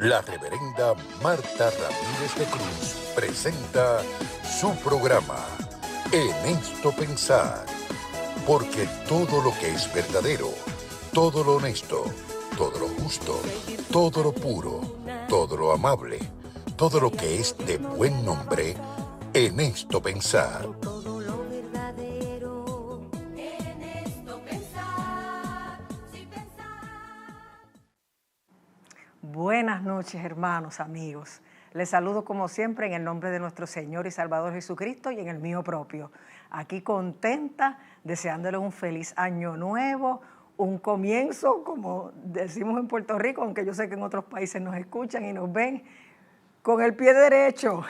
La reverenda Marta Ramírez de Cruz presenta su programa, En esto pensar, porque todo lo que es verdadero, todo lo honesto, todo lo justo, todo lo puro, todo lo amable, todo lo que es de buen nombre, en esto pensar. Buenas noches, hermanos, amigos. Les saludo como siempre en el nombre de nuestro Señor y Salvador Jesucristo y en el mío propio. Aquí contenta, deseándoles un feliz año nuevo, un comienzo, como decimos en Puerto Rico, aunque yo sé que en otros países nos escuchan y nos ven, con el pie derecho,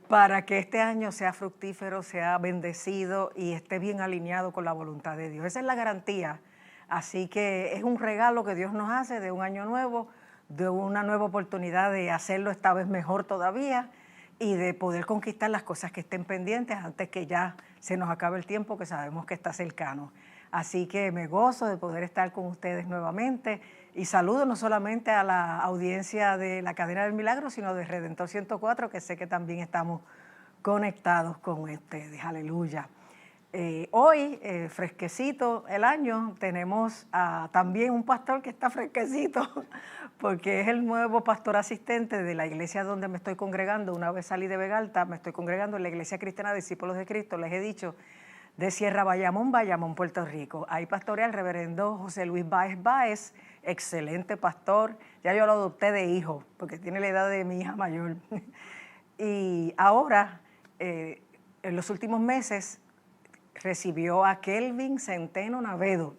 para que este año sea fructífero, sea bendecido y esté bien alineado con la voluntad de Dios. Esa es la garantía. Así que es un regalo que Dios nos hace de un año nuevo, de una nueva oportunidad de hacerlo esta vez mejor todavía y de poder conquistar las cosas que estén pendientes antes que ya se nos acabe el tiempo, que sabemos que está cercano. Así que me gozo de poder estar con ustedes nuevamente y saludo no solamente a la audiencia de la Cadena del Milagro, sino de Redentor 104, que sé que también estamos conectados con ustedes. Aleluya. Hoy, fresquecito el año, tenemos también un pastor que está fresquecito, porque es el nuevo pastor asistente de la iglesia donde me estoy congregando. Una vez salí de Vegalta, me estoy congregando en la Iglesia Cristiana Discípulos de Cristo, les he dicho, de Sierra Bayamón, Bayamón, Puerto Rico. Ahí pastorea el reverendo José Luis Báez Báez, excelente pastor. Ya yo lo adopté de hijo, porque tiene la edad de mi hija mayor. Y ahora, en los últimos meses, recibió a Kelvin Centeno Navedo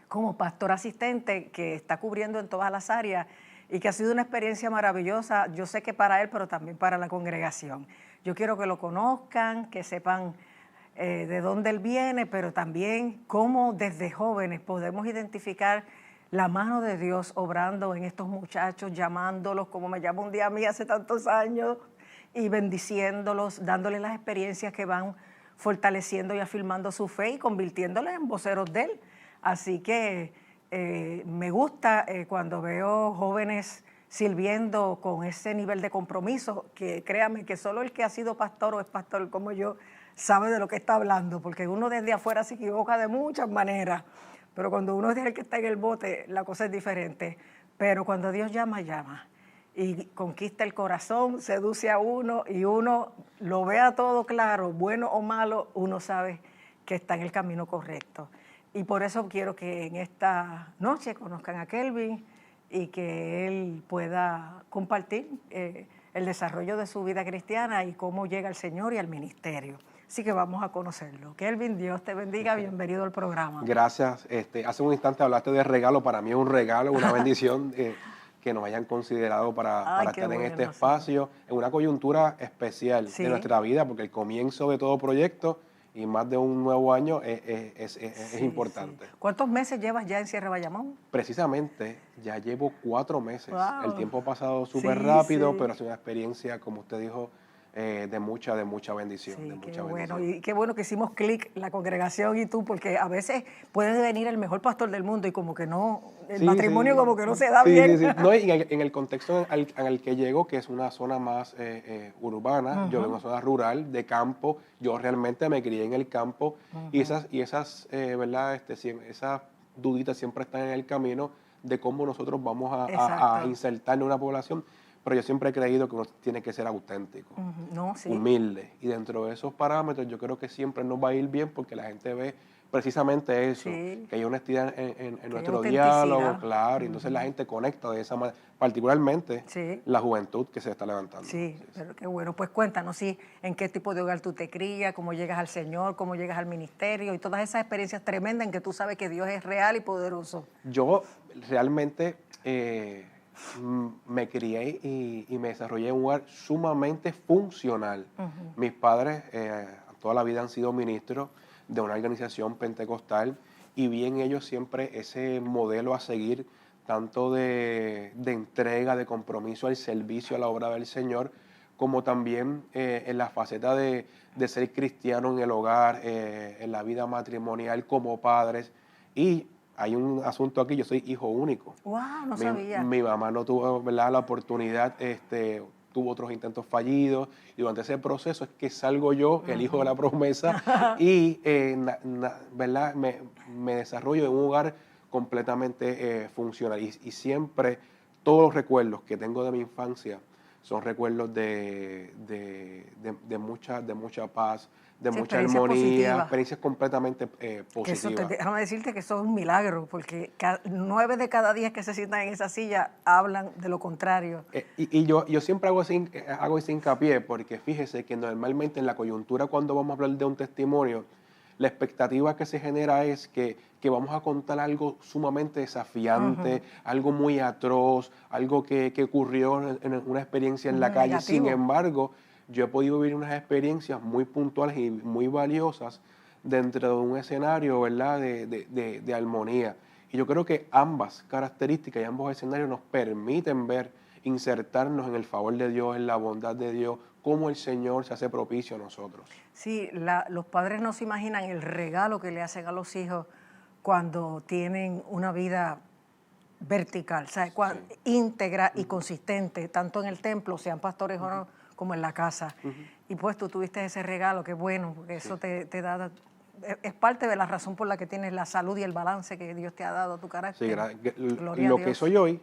como pastor asistente que está cubriendo en todas las áreas y que ha sido una experiencia maravillosa, yo sé que para él, pero también para la congregación. Yo quiero que lo conozcan, que sepan de dónde él viene, pero también cómo desde jóvenes podemos identificar la mano de Dios obrando en estos muchachos, llamándolos, como me llamó un día a mí hace tantos años, y bendiciéndolos, dándoles las experiencias que van fortaleciendo y afirmando su fe y convirtiéndoles en voceros de él. Así que me gusta cuando veo jóvenes sirviendo con ese nivel de compromiso, que créame que solo el que ha sido pastor o es pastor como yo sabe de lo que está hablando, porque uno desde afuera se equivoca de muchas maneras, pero cuando uno es el que está en el bote, la cosa es diferente. Pero cuando Dios llama, llama. Y conquista el corazón, seduce a uno y uno lo vea todo claro, bueno o malo, uno sabe que está en el camino correcto. Y por eso quiero que en esta noche conozcan a Kelvin y que él pueda compartir el desarrollo de su vida cristiana y cómo llega al Señor y al ministerio. Así que vamos a conocerlo. Kelvin, Dios te bendiga, bienvenido al programa. Gracias. Hace un instante hablaste de regalo, para mí es un regalo, una bendición que nos hayan considerado para estar en este espacio, en una coyuntura especial de nuestra vida, porque el comienzo de todo proyecto y más de un nuevo año es importante. Sí. ¿Cuántos meses llevas ya en Sierra Bayamón? Precisamente, ya llevo 4 meses. Wow. El tiempo ha pasado súper rápido, pero ha sido una experiencia, como usted dijo, de mucha bendición. Sí, de mucha qué bueno. bendición. Y qué bueno que hicimos clic la congregación y tú, porque a veces puede venir el mejor pastor del mundo y como que no, el matrimonio como que no se da bien. Sí. No, y en el contexto en el que llego, que es una zona más urbana, yo vengo de una zona rural, de campo, yo realmente me crié en el campo y esas ¿verdad? Esas duditas siempre están en el camino de cómo nosotros vamos a insertar en una población. Pero yo siempre he creído que uno tiene que ser auténtico, humilde. Y dentro de esos parámetros yo creo que siempre nos va a ir bien porque la gente ve precisamente eso, que hay honestidad en nuestro diálogo, claro, y entonces la gente conecta de esa manera, particularmente la juventud que se está levantando. Sí, pero qué bueno. Pues cuéntanos, en qué tipo de hogar tú te crías, cómo llegas al Señor, cómo llegas al ministerio y todas esas experiencias tremendas en que tú sabes que Dios es real y poderoso. Yo realmente me crié y me desarrollé en un lugar sumamente funcional. Mis padres toda la vida han sido ministros de una organización pentecostal y vi en ellos siempre ese modelo a seguir, tanto de entrega, de compromiso al servicio, a la obra del Señor, como también en la faceta de ser cristiano en el hogar, en la vida matrimonial como padres. Y hay un asunto aquí, yo soy hijo único. ¡Wow! No sabía. Mi mamá no tuvo, ¿verdad?, la oportunidad, tuvo otros intentos fallidos, y durante ese proceso es que salgo yo, el hijo de la promesa, y ¿verdad?, me desarrollo en un hogar completamente funcional. Y siempre, todos los recuerdos que tengo de mi infancia son recuerdos de mucha paz, de Sí, mucha experiencias armonía, positivas. experiencias completamente Que eso positivas. déjame decirte que eso es un milagro, porque 9 de cada 10 que se sientan en esa silla hablan de lo contrario. Y yo siempre hago ese hincapié, porque fíjese que normalmente en la coyuntura, cuando vamos a hablar de un testimonio, la expectativa que se genera es que vamos a contar algo sumamente desafiante, algo muy atroz, algo que ocurrió en una experiencia en la calle. Negativo. Sin embargo, yo he podido vivir unas experiencias muy puntuales y muy valiosas dentro de un escenario, ¿verdad?, de armonía. Y yo creo que ambas características y ambos escenarios nos permiten insertarnos en el favor de Dios, en la bondad de Dios, cómo el Señor se hace propicio a nosotros. Sí, los padres no se imaginan el regalo que le hacen a los hijos cuando tienen una vida vertical, o sea, íntegra y consistente, tanto en el templo, sean pastores o no, como en la casa. Y pues tú tuviste ese regalo, qué bueno, porque eso te da, es parte de la razón por la que tienes la salud y el balance que Dios te ha dado a tu carácter. Sí, Gloria a lo Dios. que soy hoy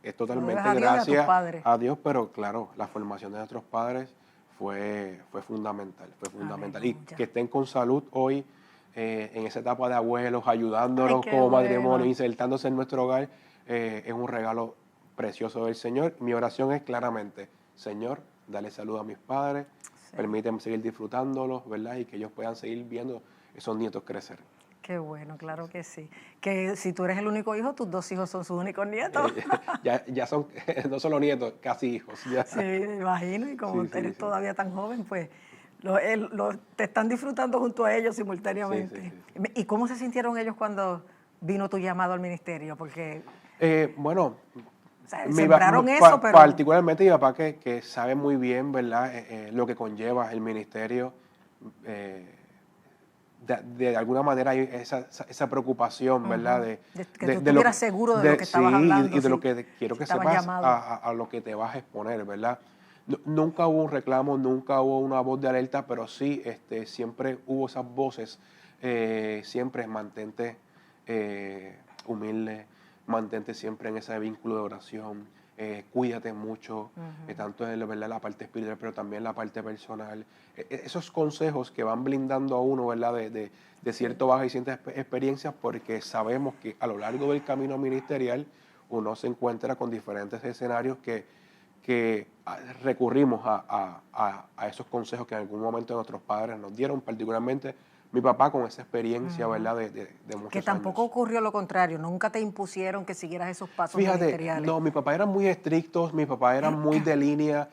es totalmente a Dios y a tus gracias padres. a Dios, pero claro, la formación de nuestros padres fue fundamental, Y Aleluya. que estén con salud hoy, en esa etapa de abuelos, ayudándonos Ay, qué como bueno. matrimonio, insertándose en nuestro hogar, es un regalo precioso del Señor. Mi oración es claramente, Señor, dale salud a mis padres, Sí. permíteme seguir disfrutándolos, ¿verdad? Y que ellos puedan seguir viendo esos nietos crecer. Qué bueno, claro que sí. Que si tú eres el único hijo, tus 2 hijos son sus únicos nietos. Ya son, no solo nietos, casi hijos. Ya. Sí, me imagino, y como Sí, eres sí. todavía tan joven, pues te están disfrutando junto a ellos simultáneamente. Sí. ¿Y cómo se sintieron ellos cuando vino tu llamado al ministerio? Porque Bueno, o sea, sembraron eso, pero particularmente mi papá, que sabe muy bien, ¿verdad?, lo que conlleva el ministerio. De alguna manera hay esa preocupación, ¿verdad? que tú estuvieras seguro de lo que estabas hablando. Y de lo sí, que quiero si que estabas sepas llamado. a lo que te vas a exponer, ¿verdad? Nunca hubo un reclamo, nunca hubo una voz de alerta, pero sí siempre hubo esas voces. Siempre mantente humilde, mantente siempre en ese vínculo de oración, cuídate mucho, tanto en ¿verdad?, la parte espiritual, pero también la parte personal. Esos consejos que van blindando a uno, ¿verdad?, de cierto baja y ciertas experiencias, porque sabemos que a lo largo del camino ministerial uno se encuentra con diferentes escenarios que recurrimos a esos consejos que en algún momento nuestros padres nos dieron, particularmente mi papá con esa experiencia, ¿verdad?, de muchos Que tampoco años. ocurrió lo contrario, nunca te impusieron que siguieras esos pasos Fíjate, ministeriales. no, mi papá era muy estricto, mi papá era muy de línea,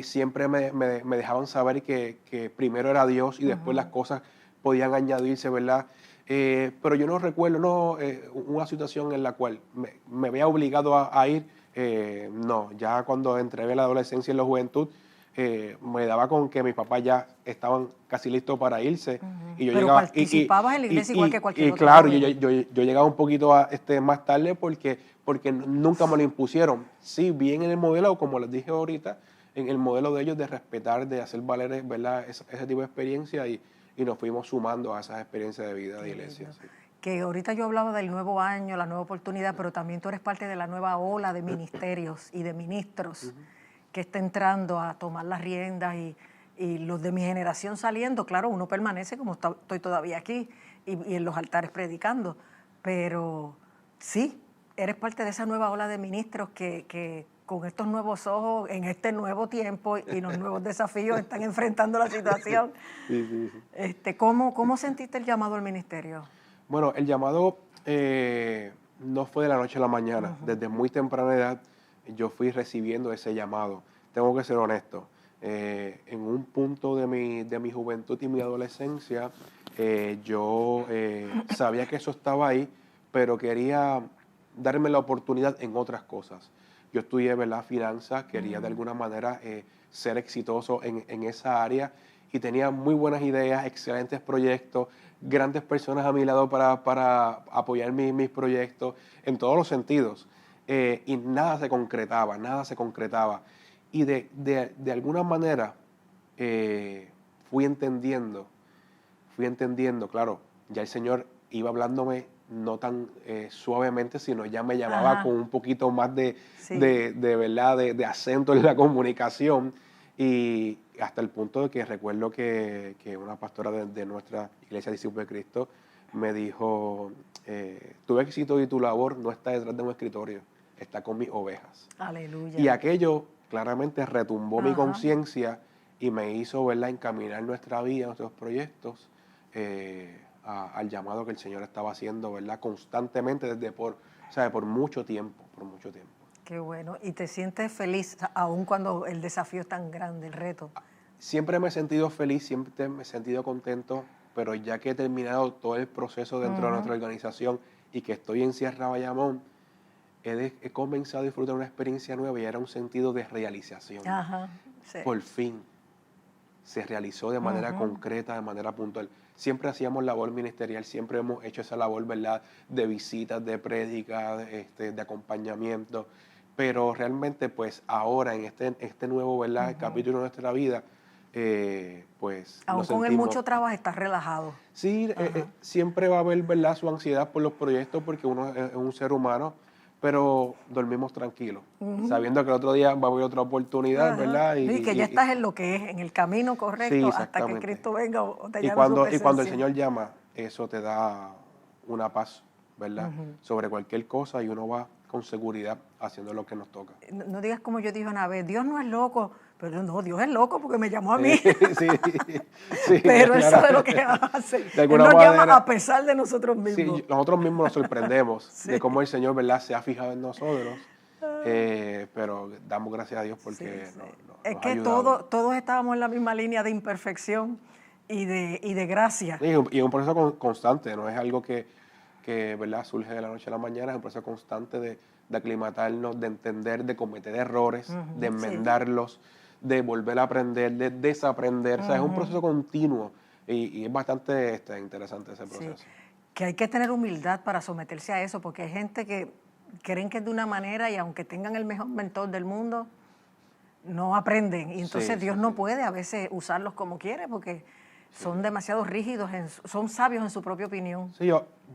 siempre me dejaban saber que primero era Dios y después las cosas podían añadirse, ¿verdad? Pero yo no recuerdo una situación en la cual me vea obligado a ir, no, ya cuando entré en la adolescencia y en la juventud, me daba con que mis papás ya estaban casi listos para irse. Y yo Pero llegaba, participabas en la iglesia igual que cualquier otro claro, joven. yo llegaba un poquito más tarde porque nunca me lo impusieron. Sí, bien en el modelo, como les dije ahorita, en el modelo de ellos de respetar, de hacer valer, ¿verdad?, ese tipo de experiencia, y nos fuimos sumando a esas experiencias de vida de iglesia. Sí. Que ahorita yo hablaba del nuevo año, la nueva oportunidad, pero también tú eres parte de la nueva ola de ministerios y de ministros que está entrando a tomar las riendas, y los de mi generación saliendo. Claro, uno permanece como estoy todavía aquí y en los altares predicando, pero sí, eres parte de esa nueva ola de ministros que con estos nuevos ojos, en este nuevo tiempo y los nuevos desafíos están enfrentando la situación. Sí. ¿Cómo sentiste el llamado al ministerio? Bueno, el llamado no fue de la noche a la mañana. Desde muy temprana edad yo fui recibiendo ese llamado. Tengo que ser honesto. En un punto de mi juventud y mi adolescencia, yo sabía que eso estaba ahí, pero quería darme la oportunidad en otras cosas. Yo estudié, ¿verdad?, finanzas, quería de alguna manera ser exitoso en esa área, y tenía muy buenas ideas, excelentes proyectos, grandes personas a mi lado para apoyar mis proyectos en todos los sentidos. Y nada se concretaba, nada se concretaba. Y de alguna manera fui entendiendo, claro, ya el Señor iba hablándome no tan suavemente, sino ya me llamaba Ajá. con un poquito más Sí. de verdad, de acento en la comunicación. Y hasta el punto de que recuerdo que una pastora de nuestra iglesia Discípulos de Cristo me dijo, tu éxito y tu labor no está detrás de un escritorio, está con mis ovejas. Aleluya. Y aquello claramente retumbó mi Ajá. conciencia y me hizo, ¿verdad?, encaminar nuestra vida, nuestros proyectos, al llamado que el Señor estaba haciendo, ¿verdad?, constantemente por mucho tiempo, Qué bueno. ¿Y te sientes feliz aun cuando el desafío es tan grande, el reto? Siempre me he sentido feliz, siempre me he sentido contento, pero ya que he terminado todo el proceso dentro de nuestra organización y que estoy en Sierra Bayamón, he comenzado a disfrutar una experiencia nueva y era un sentido de realización. Ajá. Sí. Por fin se realizó de manera concreta, de manera puntual. Siempre hacíamos labor ministerial, siempre hemos hecho esa labor, ¿verdad?, de visitas, de prédicas, de acompañamiento, pero realmente pues ahora en este nuevo, ¿verdad?, capítulo de nuestra vida, pues Aun nos con el sentimos... mucho trabajo estás relajado. Sí, siempre va a haber, ¿verdad?, su ansiedad por los proyectos porque uno es un ser humano, pero dormimos tranquilos, sabiendo que el otro día va a haber otra oportunidad, Ajá. ¿verdad? Y que ya estás en lo que es, en el camino Sí, correcto, hasta que exactamente. Cristo venga o te Y llame a su cuando el presencia. Señor llama, eso te da una paz, ¿verdad?, sobre cualquier cosa y uno va con seguridad haciendo lo que nos toca. No digas como yo dije una vez, Dios no es loco, pero no, Dios es loco porque me llamó a mí. Sí, sí, Pero Él claro. sabe lo que hace. De Él alguna nos llama manera, a pesar de nosotros mismos. sí, nosotros mismos nos sorprendemos Sí. de cómo el Señor, ¿verdad?, se ha fijado en nosotros, pero damos gracias a Dios porque Sí, sí. nos Es ha que ayudado. todos estábamos en la misma línea de imperfección y de gracia. Y es un proceso constante, no es algo que, ¿verdad?, surge de la noche a la mañana, es un proceso constante de aclimatarnos, de entender, de cometer errores, de enmendarlos, de volver a aprender, de desaprender. O sea, es un proceso continuo y es bastante interesante ese Sí. proceso. Que hay que tener humildad para someterse a eso, porque hay gente que creen que es de una manera y aunque tengan el mejor mentor del mundo, no aprenden. Y entonces Sí, Dios sí, no sí. puede a veces usarlos como quiere porque son demasiado rígidos, son sabios en su propia opinión. Sí,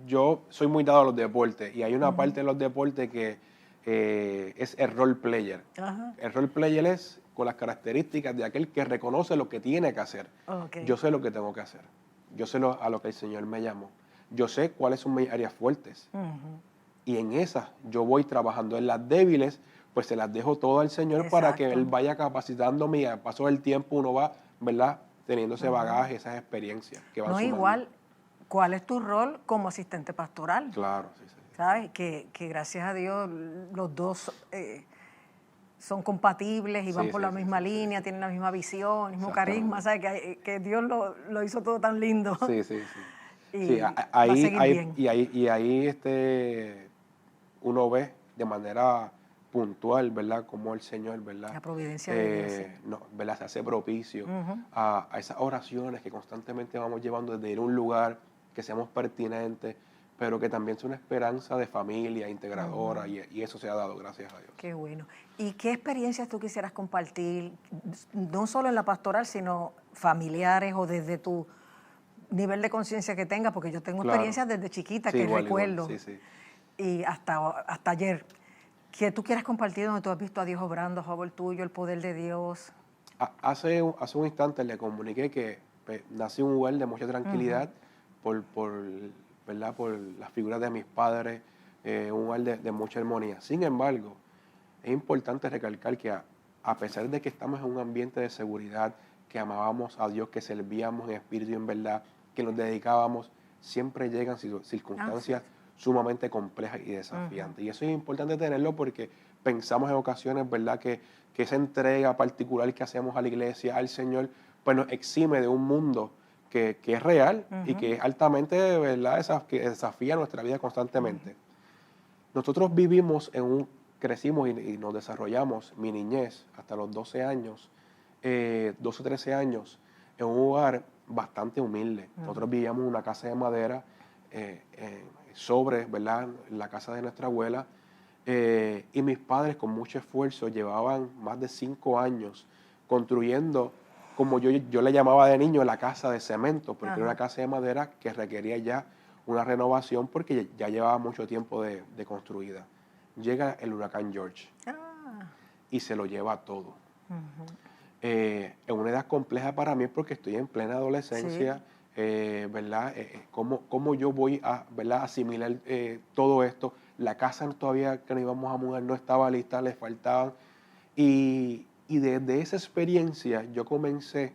yo soy muy dado a los deportes y hay una parte de los deportes que es el role player. Ajá. El role player es con las características de aquel que reconoce lo que tiene que hacer. Ok. Yo sé lo que tengo que hacer. Yo sé a lo que el Señor me llamó. Yo sé cuáles son mis áreas fuertes. Y en esas yo voy trabajando. En las débiles, pues se las dejo todo al Señor para que Exacto. Él vaya capacitándome y al paso del tiempo uno va, ¿verdad?, teniendo ese bagaje, esas experiencias que van No sumando. igual, ¿cuál es tu rol como asistente pastoral? Claro, sí, sí. ¿Sabes? Que gracias a Dios los dos son compatibles y van Sí, por sí, la sí, misma sí, línea, tienen la misma visión, el mismo Exactamente. carisma, ¿sabes? Que Dios lo hizo todo tan lindo. Sí, sí, sí. Y Sí, va a seguir bien. ahí uno ve de manera puntual, ¿verdad?, cómo el Señor, ¿verdad?, La providencia de Dios, sí. ¿verdad?, se hace propicio a esas oraciones que constantemente vamos llevando desde ir a un lugar, que seamos pertinentes, pero que también es una esperanza de familia integradora y eso se ha dado, gracias a Dios. Qué bueno. ¿Y qué experiencias tú quisieras compartir, no solo en la pastoral, sino familiares o desde tu nivel de conciencia que tengas? Porque yo tengo Claro. experiencias desde chiquita Sí, que igual, recuerdo. sí, sí. Y hasta ayer. Que tú quieras compartir donde tú has visto a Dios obrando a favor tuyo, el poder de Dios. Hace un instante le comuniqué que nací en un lugar de mucha tranquilidad ¿verdad?, por las figuras de mis padres, un lugar de mucha armonía. Sin embargo, es importante recalcar que a pesar de que estamos en un ambiente de seguridad, que amábamos a Dios, que servíamos en espíritu y en verdad, que nos dedicábamos, siempre llegan circunstancias sumamente complejas y desafiantes. Y eso es importante tenerlo porque pensamos en ocasiones, ¿verdad?, que esa entrega particular que hacemos a la iglesia, al Señor, pues nos exime de un mundo que es real y que es altamente, ¿verdad?, que desafía nuestra vida constantemente. Nosotros crecimos y nos desarrollamos, mi niñez, hasta los 12 años, 12 o 13 años, en un hogar bastante humilde. Nosotros vivíamos en una casa de madera sobre, ¿verdad?, la casa de nuestra abuela. Y mis padres, con mucho esfuerzo, llevaban más de 5 años construyendo, como yo le llamaba de niño, la casa de cemento, porque era una casa de madera que requería ya una renovación porque ya llevaba mucho tiempo de construida. Llega el huracán George y se lo lleva todo. En una edad compleja para mí porque estoy en plena adolescencia, ¿verdad? ¿Cómo yo voy a, ¿verdad?, asimilar todo esto? La casa todavía que nos íbamos a mudar no estaba lista, le faltaban. Y desde esa experiencia yo comencé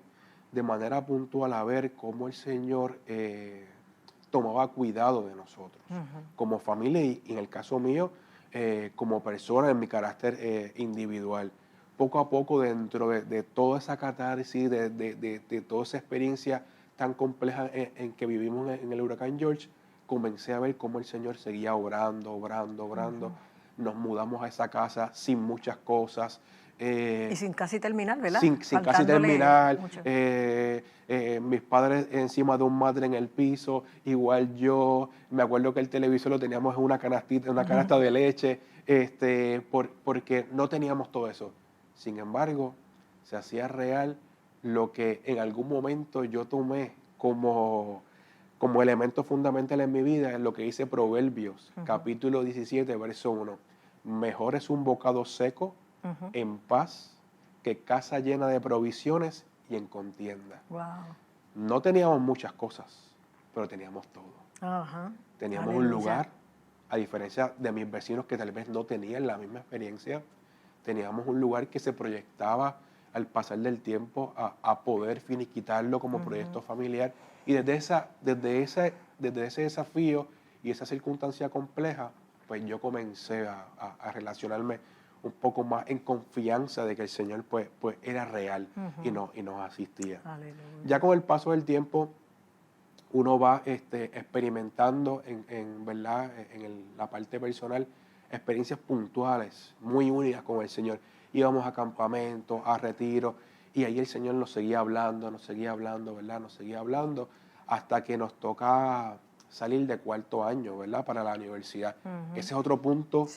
de manera puntual a ver cómo el Señor tomaba cuidado de nosotros, como familia y en el caso mío, como persona, en mi carácter individual. Poco a poco, dentro de toda esa catarsis, de toda esa experiencia tan compleja en que vivimos en el huracán George, comencé a ver cómo el Señor seguía obrando. Nos mudamos a esa casa sin muchas cosas. Y sin casi terminar, ¿verdad? Sin casi Faltándole terminar. mucho. Mis padres encima de un matre en el piso, igual yo. Me acuerdo que el televisor lo teníamos en una canastita, en una canasta de leche, porque no teníamos todo eso. Sin embargo, se hacía real lo que en algún momento yo tomé como elemento fundamental en mi vida, en lo que dice Proverbios, capítulo 17, verso 1. Mejor es un bocado seco en paz que casa llena de provisiones y en contienda. Wow. No teníamos muchas cosas, pero teníamos todo. Teníamos un lugar, a diferencia de mis vecinos que tal vez no tenían la misma experiencia, teníamos un lugar que se proyectaba al pasar del tiempo a poder finiquitarlo como proyecto familiar. Y desde ese desafío y esa circunstancia compleja, pues yo comencé a relacionarme un poco más en confianza de que el Señor pues era real y nos asistía. Aleluya. Ya con el paso del tiempo, uno va experimentando ¿verdad?, la parte personal, experiencias puntuales, muy únicas con el Señor. Íbamos a campamentos, a retiros, y ahí el Señor nos seguía hablando, ¿verdad? Nos seguía hablando, hasta que nos toca salir de cuarto año, ¿verdad?, para la universidad. Ese es otro punto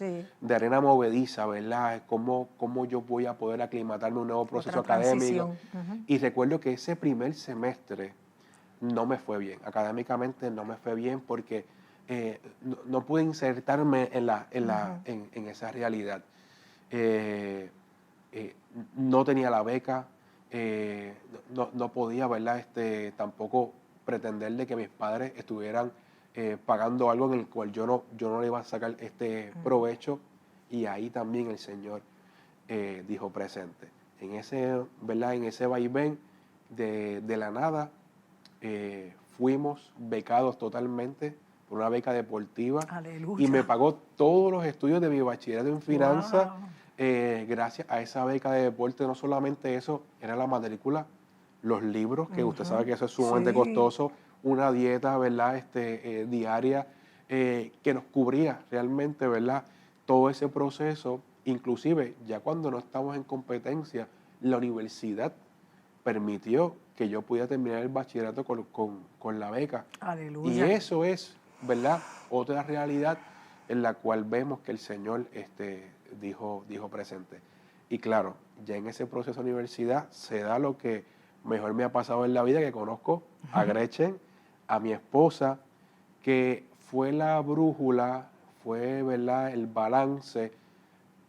de arena movediza, ¿verdad? Cómo yo voy a poder aclimatarme a un nuevo proceso académico. Y recuerdo que ese primer semestre no me fue bien, académicamente no me fue bien porque no pude insertarme en esa realidad. No tenía la beca, no podía, ¿verdad?, tampoco pretender de que mis padres estuvieran pagando algo en el cual yo no le iba a sacar provecho, y ahí también el Señor dijo presente. En ese vaivén de la nada, fuimos becados totalmente por una beca deportiva. Aleluya. Y me pagó todos los estudios de mi bachillerato en finanzas. Gracias a esa beca de deporte. No solamente eso, era la matrícula, los libros, que usted sabe que eso es sumamente costoso, una dieta, ¿verdad?, diaria, que nos cubría realmente, ¿verdad?, todo ese proceso. Inclusive, ya cuando no estamos en competencia, la universidad permitió que yo pudiera terminar el bachillerato con la beca. Aleluya. Y eso es, ¿verdad?, otra realidad en la cual vemos que el Señor dijo presente. Y claro, ya en ese proceso de universidad se da lo que mejor me ha pasado en la vida, que conozco a Gretchen, a mi esposa, que fue la brújula, fue, ¿verdad?, el balance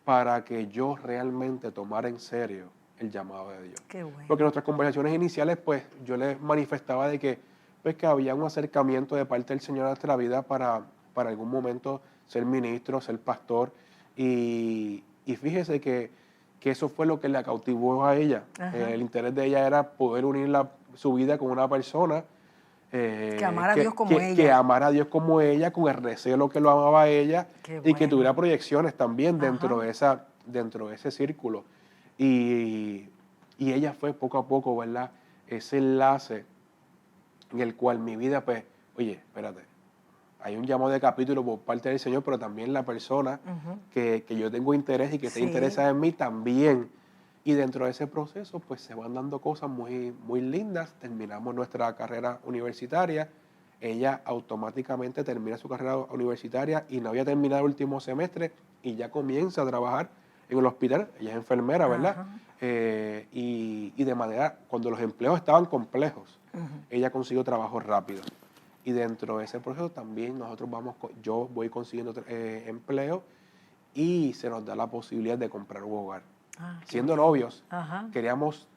para que yo realmente tomara en serio el llamado de Dios. Qué bueno. Porque en nuestras conversaciones iniciales, pues, yo les manifestaba de que había un acercamiento de parte del Señor a nuestra vida para algún momento ser ministro, ser pastor, y fíjese que eso fue lo que la cautivó a ella. El interés de ella era poder unir su vida con una persona que amara a Dios como ella. Que amara a Dios como ella, con el recelo que lo amaba a ella, y que tuviera proyecciones también dentro de ese círculo. Y ella fue poco a poco, ¿verdad?, ese enlace en el cual mi vida, pues, oye, espérate, hay un llamado de capítulo por parte del Señor, pero también la persona que yo tengo interés y que está interesada en mí también Y dentro de ese proceso, pues se van dando cosas muy, muy lindas. Terminamos nuestra carrera universitaria. Ella automáticamente termina su carrera universitaria y no había terminado el último semestre y ya comienza a trabajar en el hospital. Ella es enfermera, ¿verdad? Ajá. Y de manera, cuando los empleos estaban complejos, ella consiguió trabajo rápido. Y dentro de ese proceso también yo voy consiguiendo empleo y se nos da la posibilidad de comprar un hogar. Qué Siendo bien. novios, Ajá. teníamos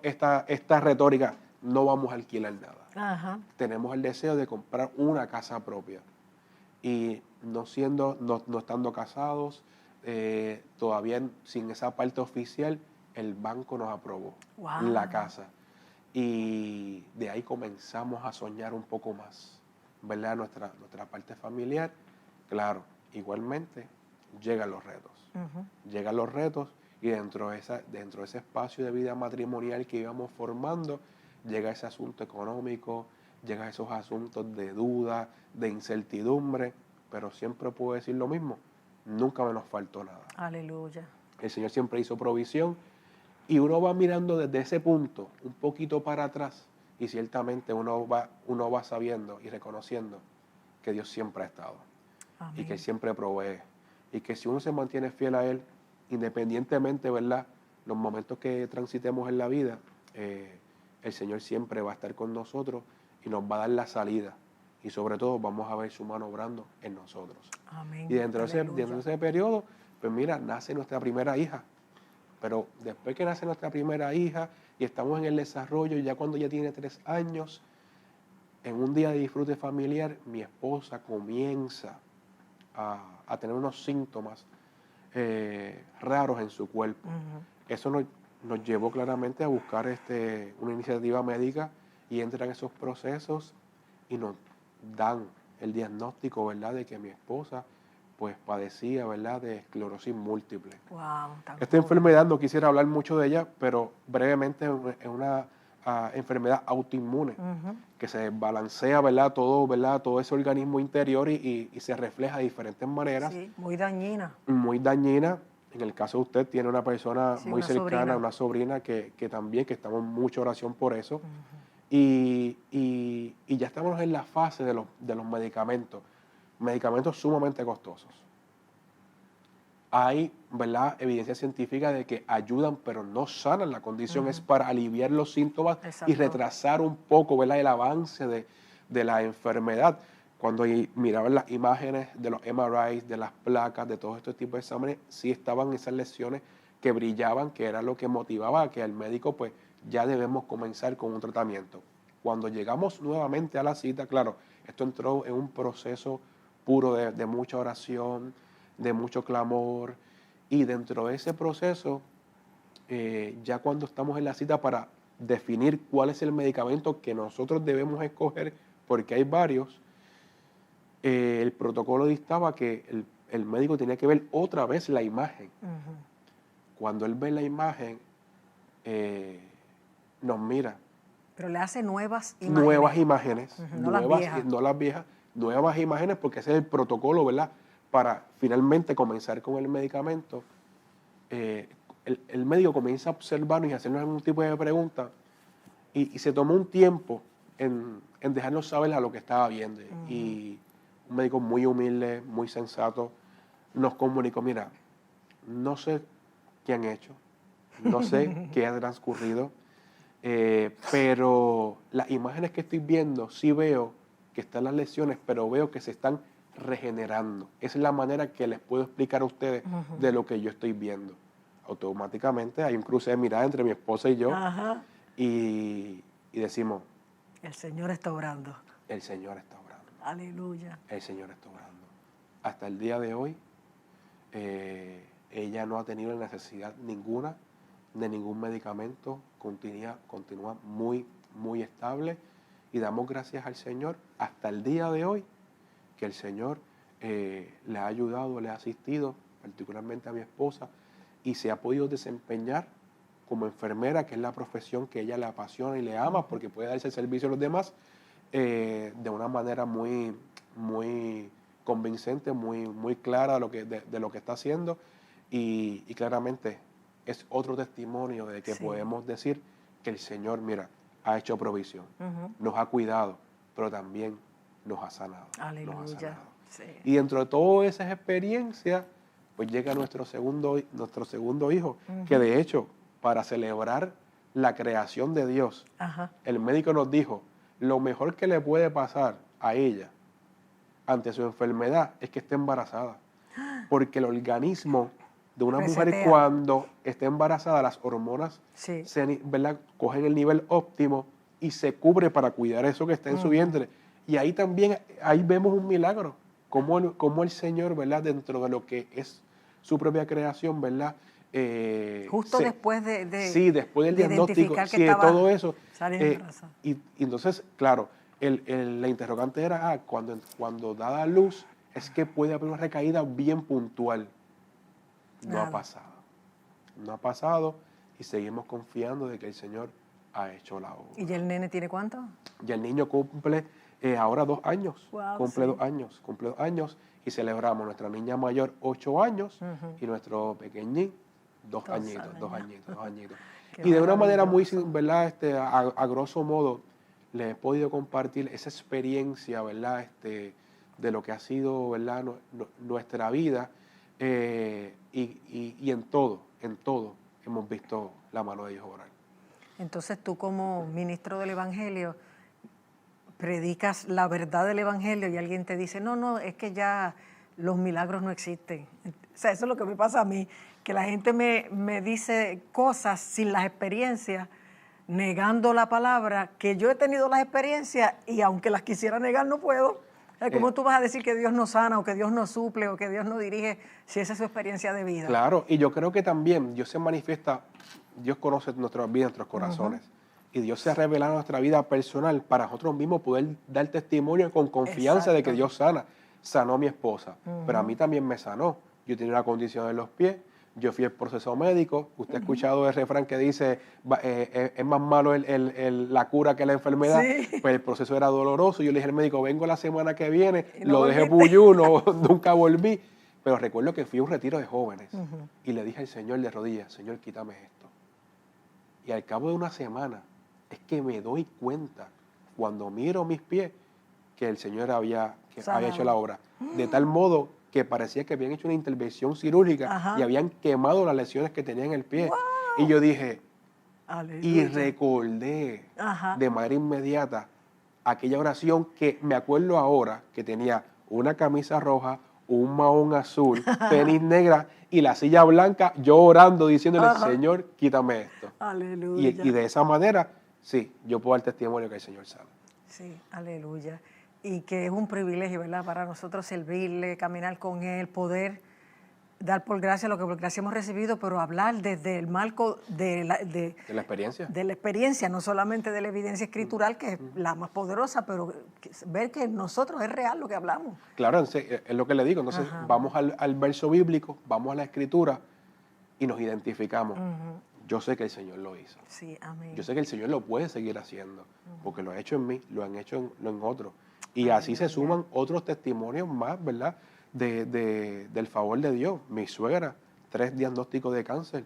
esta retórica, no vamos a alquilar nada. Ajá. Tenemos el deseo de comprar una casa propia. Y no estando casados, todavía sin esa parte oficial, el banco nos aprobó Wow. la casa. Y de ahí comenzamos a soñar un poco más, ¿verdad? Nuestra parte familiar. Claro, igualmente llegan los retos. Llegan los retos y dentro de ese espacio de vida matrimonial que íbamos formando, llega ese asunto económico, llega esos asuntos de duda, de incertidumbre, pero siempre puedo decir lo mismo, nunca me nos faltó nada. Aleluya. El Señor siempre hizo provisión y uno va mirando desde ese punto un poquito para atrás y ciertamente uno va sabiendo y reconociendo que Dios siempre ha estado. Amén. Y que Él siempre provee y que si uno se mantiene fiel a Él, independientemente, ¿verdad?, los momentos que transitemos en la vida, el Señor siempre va a estar con nosotros y nos va a dar la salida y sobre todo vamos a ver su mano obrando en nosotros. Amén. Y dentro de ese periodo, pues mira, nace nuestra primera hija. Pero después que nace nuestra primera hija y estamos en el desarrollo, ya cuando ya tiene 3 años, en un día de disfrute familiar, mi esposa comienza a tener unos síntomas raros en su cuerpo. Eso nos llevó claramente a buscar una iniciativa médica y entran esos procesos y nos dan el diagnóstico, ¿verdad?, de que mi esposa pues padecía, ¿verdad?, de esclerosis múltiple. Wow, Esta enfermedad, no quisiera hablar mucho de ella, pero brevemente es una enfermedad autoinmune que se balancea, ¿verdad?, todo ese organismo interior y se refleja de diferentes maneras. Sí, muy dañina. Muy dañina. En el caso de usted, tiene una persona muy una cercana, sobrina. una sobrina que también, que estamos en mucha oración por eso. Y ya estamos en la fase de los medicamentos sumamente costosos. Hay, ¿verdad?, evidencia científica de que ayudan, pero no sanan la condición, es para aliviar los síntomas. Exacto. Y retrasar un poco, ¿verdad?, el avance de la enfermedad. Cuando miraban las imágenes de los MRIs, de las placas, de todos estos tipos de exámenes, sí estaban esas lesiones que brillaban, que era lo que motivaba a que el médico, pues, ya debemos comenzar con un tratamiento. Cuando llegamos nuevamente a la cita, claro, esto entró en un proceso puro de mucha oración, de mucho clamor, y dentro de ese proceso, ya cuando estamos en la cita para definir cuál es el medicamento que nosotros debemos escoger, porque hay varios, el protocolo dictaba que el médico tenía que ver otra vez la imagen. Cuando él ve la imagen, nos mira. Pero le hace nuevas imágenes. Nuevas imágenes, no las viejas. no las viejas, nuevas imágenes, porque ese es el protocolo, ¿verdad?, para finalmente comenzar con el medicamento. El médico comienza a observarnos y a hacernos algún tipo de pregunta y se tomó un tiempo en dejarnos saber a lo que estaba viendo. Y un médico muy humilde, muy sensato, nos comunicó, mira, no sé qué han hecho, no sé qué ha transcurrido, pero las imágenes que estoy viendo, sí veo que están las lesiones, pero veo que se están regenerando. Esa es la manera que les puedo explicar a ustedes de lo que yo estoy viendo. Automáticamente hay un cruce de mirada entre mi esposa y yo. Y decimos, el Señor está obrando. El Señor está obrando. Aleluya. El Señor está obrando. Hasta el día de hoy, ella no ha tenido necesidad ninguna de ningún medicamento, continúa muy, muy estable y damos gracias al Señor hasta el día de hoy que el Señor le ha ayudado, le ha asistido, particularmente a mi esposa, y se ha podido desempeñar como enfermera, que es la profesión que ella le apasiona y le ama, porque puede darse el servicio a los demás de una manera muy, muy convincente, muy, muy clara de lo que está haciendo, y claramente es otro testimonio de que podemos decir que el Señor, mira, ha hecho provisión, nos ha cuidado, pero también nos ha sanado. Aleluya. Nos ha sanado. Sí. Y dentro de todas esas experiencias, pues llega nuestro segundo hijo, que de hecho, para celebrar la creación de Dios, el médico nos dijo, lo mejor que le puede pasar a ella ante su enfermedad es que esté embarazada. Porque el organismo de una mujer cuando está embarazada, las hormonas ¿verdad? Cogen el nivel óptimo y se cubre para cuidar eso que está en su vientre. Y ahí también, ahí vemos un milagro, como el Señor, ¿verdad? Dentro de lo que es su propia creación, ¿verdad? Justo después de sí, después del diagnóstico, sí, de todo eso. Y entonces, claro, la interrogante era, cuando da a luz, es que puede haber una recaída bien puntual. No ha pasado. No ha pasado y seguimos confiando de que el Señor ha hecho la obra. ¿Y el nene tiene cuánto? Y el niño cumple ahora 2 años. Wow, cumple 2 años. Cumple 2 años y celebramos nuestra niña mayor 8 años y nuestro pequeñín 2 añitos. Y de una manera muy, ¿verdad? A grosso modo, les he podido compartir esa experiencia, ¿verdad? De lo que ha sido, ¿verdad? Nuestra vida y en todo hemos visto la mano de Dios obrar. Entonces tú como ministro del Evangelio predicas la verdad del Evangelio y alguien te dice, no, es que ya los milagros no existen. O sea, eso es lo que me pasa a mí, que la gente me dice cosas sin las experiencias, negando la palabra, que yo he tenido las experiencias y aunque las quisiera negar no puedo. ¿Cómo tú vas a decir que Dios no sana o que Dios no suple o que Dios no dirige si esa es su experiencia de vida? Claro, y yo creo que también Dios se manifiesta, Dios conoce nuestras vidas, nuestros corazones. Y Dios se ha revelado en nuestra vida personal para nosotros mismos poder dar testimonio con confianza de que Dios sana. Sanó a mi esposa, pero a mí también me sanó. Yo tenía una condición en los pies, yo fui al proceso médico. Usted ha escuchado el refrán que dice, es más malo la cura que la enfermedad. Sí. Pues el proceso era doloroso. Yo le dije al médico, vengo la semana que viene, lo dejé bulluno, nunca volví. Pero recuerdo que fui a un retiro de jóvenes y le dije al Señor de rodillas, Señor, quítame esto. Y al cabo de una semana es que me doy cuenta, cuando miro mis pies, que el Señor había hecho la obra. De tal modo que parecía que habían hecho una intervención quirúrgica y habían quemado las lesiones que tenía en el pie. Wow. Y yo dije, aleluya. Y recordé de manera inmediata aquella oración que me acuerdo ahora, que tenía una camisa roja, un mahón azul, tenis negra y la silla blanca, yo orando, diciéndole, Señor, quítame esto. Aleluya. Y de esa manera, sí, yo puedo dar testimonio que el Señor sana. Sí, aleluya. Y que es un privilegio, ¿verdad?, para nosotros servirle, caminar con Él, poder dar por gracia lo que por gracia hemos recibido, pero hablar desde el marco de la experiencia. De la experiencia, no solamente de la evidencia escritural, que es la más poderosa, pero ver que nosotros es real lo que hablamos. Claro, es lo que le digo. Entonces, vamos al verso bíblico, vamos a la escritura y nos identificamos. Yo sé que el Señor lo hizo. Sí, amén. Yo sé que el Señor lo puede seguir haciendo, porque lo ha hecho en mí, lo han hecho en otros. Y así se suman otros testimonios más, ¿verdad?, del favor de Dios. Mi suegra, 3 diagnósticos de cáncer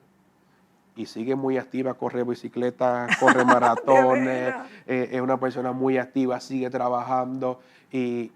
y sigue muy activa, corre bicicleta, corre maratones, es una persona muy activa, sigue trabajando y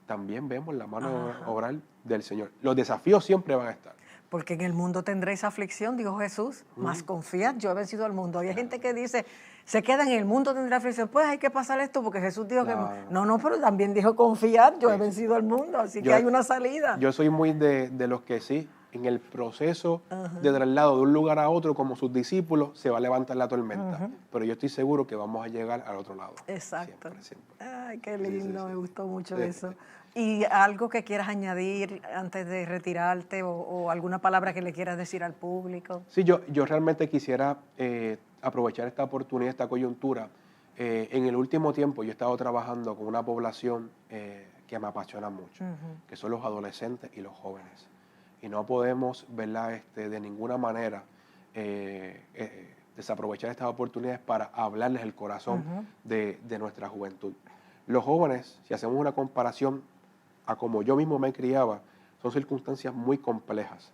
también vemos la mano obrar del Señor. Los desafíos siempre van a estar. Porque en el mundo tendréis aflicción, dijo Jesús, mas confiad, yo he vencido al mundo. Hay gente que dice, se queda en el mundo tendrá aflicción, pues hay que pasar esto porque Jesús dijo que no, pero también dijo confiad, yo he vencido al mundo, así que hay una salida. Yo soy muy de los que sí, en el proceso de traslado de un lugar a otro, como sus discípulos, se va a levantar la tormenta, pero yo estoy seguro que vamos a llegar al otro lado. Exacto. Siempre. Ay, qué lindo, me gustó mucho eso. ¿Y algo que quieras añadir antes de retirarte o alguna palabra que le quieras decir al público? Sí, yo realmente quisiera aprovechar esta oportunidad, esta coyuntura. En el último tiempo yo he estado trabajando con una población que me apasiona mucho, que son los adolescentes y los jóvenes. Y no podemos, ¿verdad?, de ninguna manera desaprovechar estas oportunidades para hablarles el corazón de nuestra juventud. Los jóvenes, si hacemos una comparación a como yo mismo me criaba, son circunstancias muy complejas,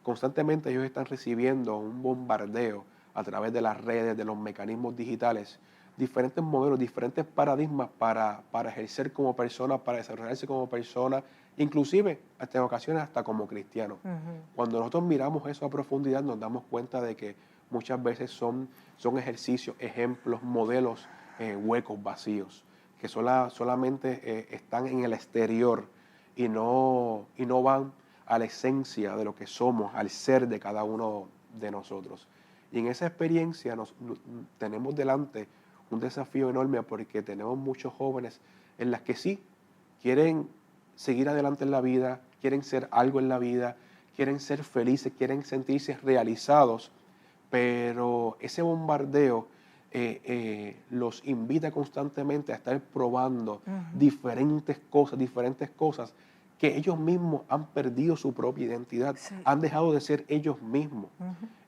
constantemente ellos están recibiendo un bombardeo a través de las redes, de los mecanismos digitales, diferentes modelos, diferentes paradigmas para ejercer como persona, para desarrollarse como persona, inclusive hasta en ocasiones hasta como cristiano. Cuando nosotros miramos eso a profundidad nos damos cuenta de que muchas veces son ejercicios, ejemplos, modelos huecos, vacíos, que solamente están en el exterior y no van a la esencia de lo que somos, al ser de cada uno de nosotros. Y en esa experiencia tenemos delante un desafío enorme porque tenemos muchos jóvenes en las que sí quieren seguir adelante en la vida, quieren ser algo en la vida, quieren ser felices, quieren sentirse realizados, pero ese bombardeo los invita constantemente a estar probando diferentes cosas que ellos mismos han perdido su propia identidad, han dejado de ser ellos mismos.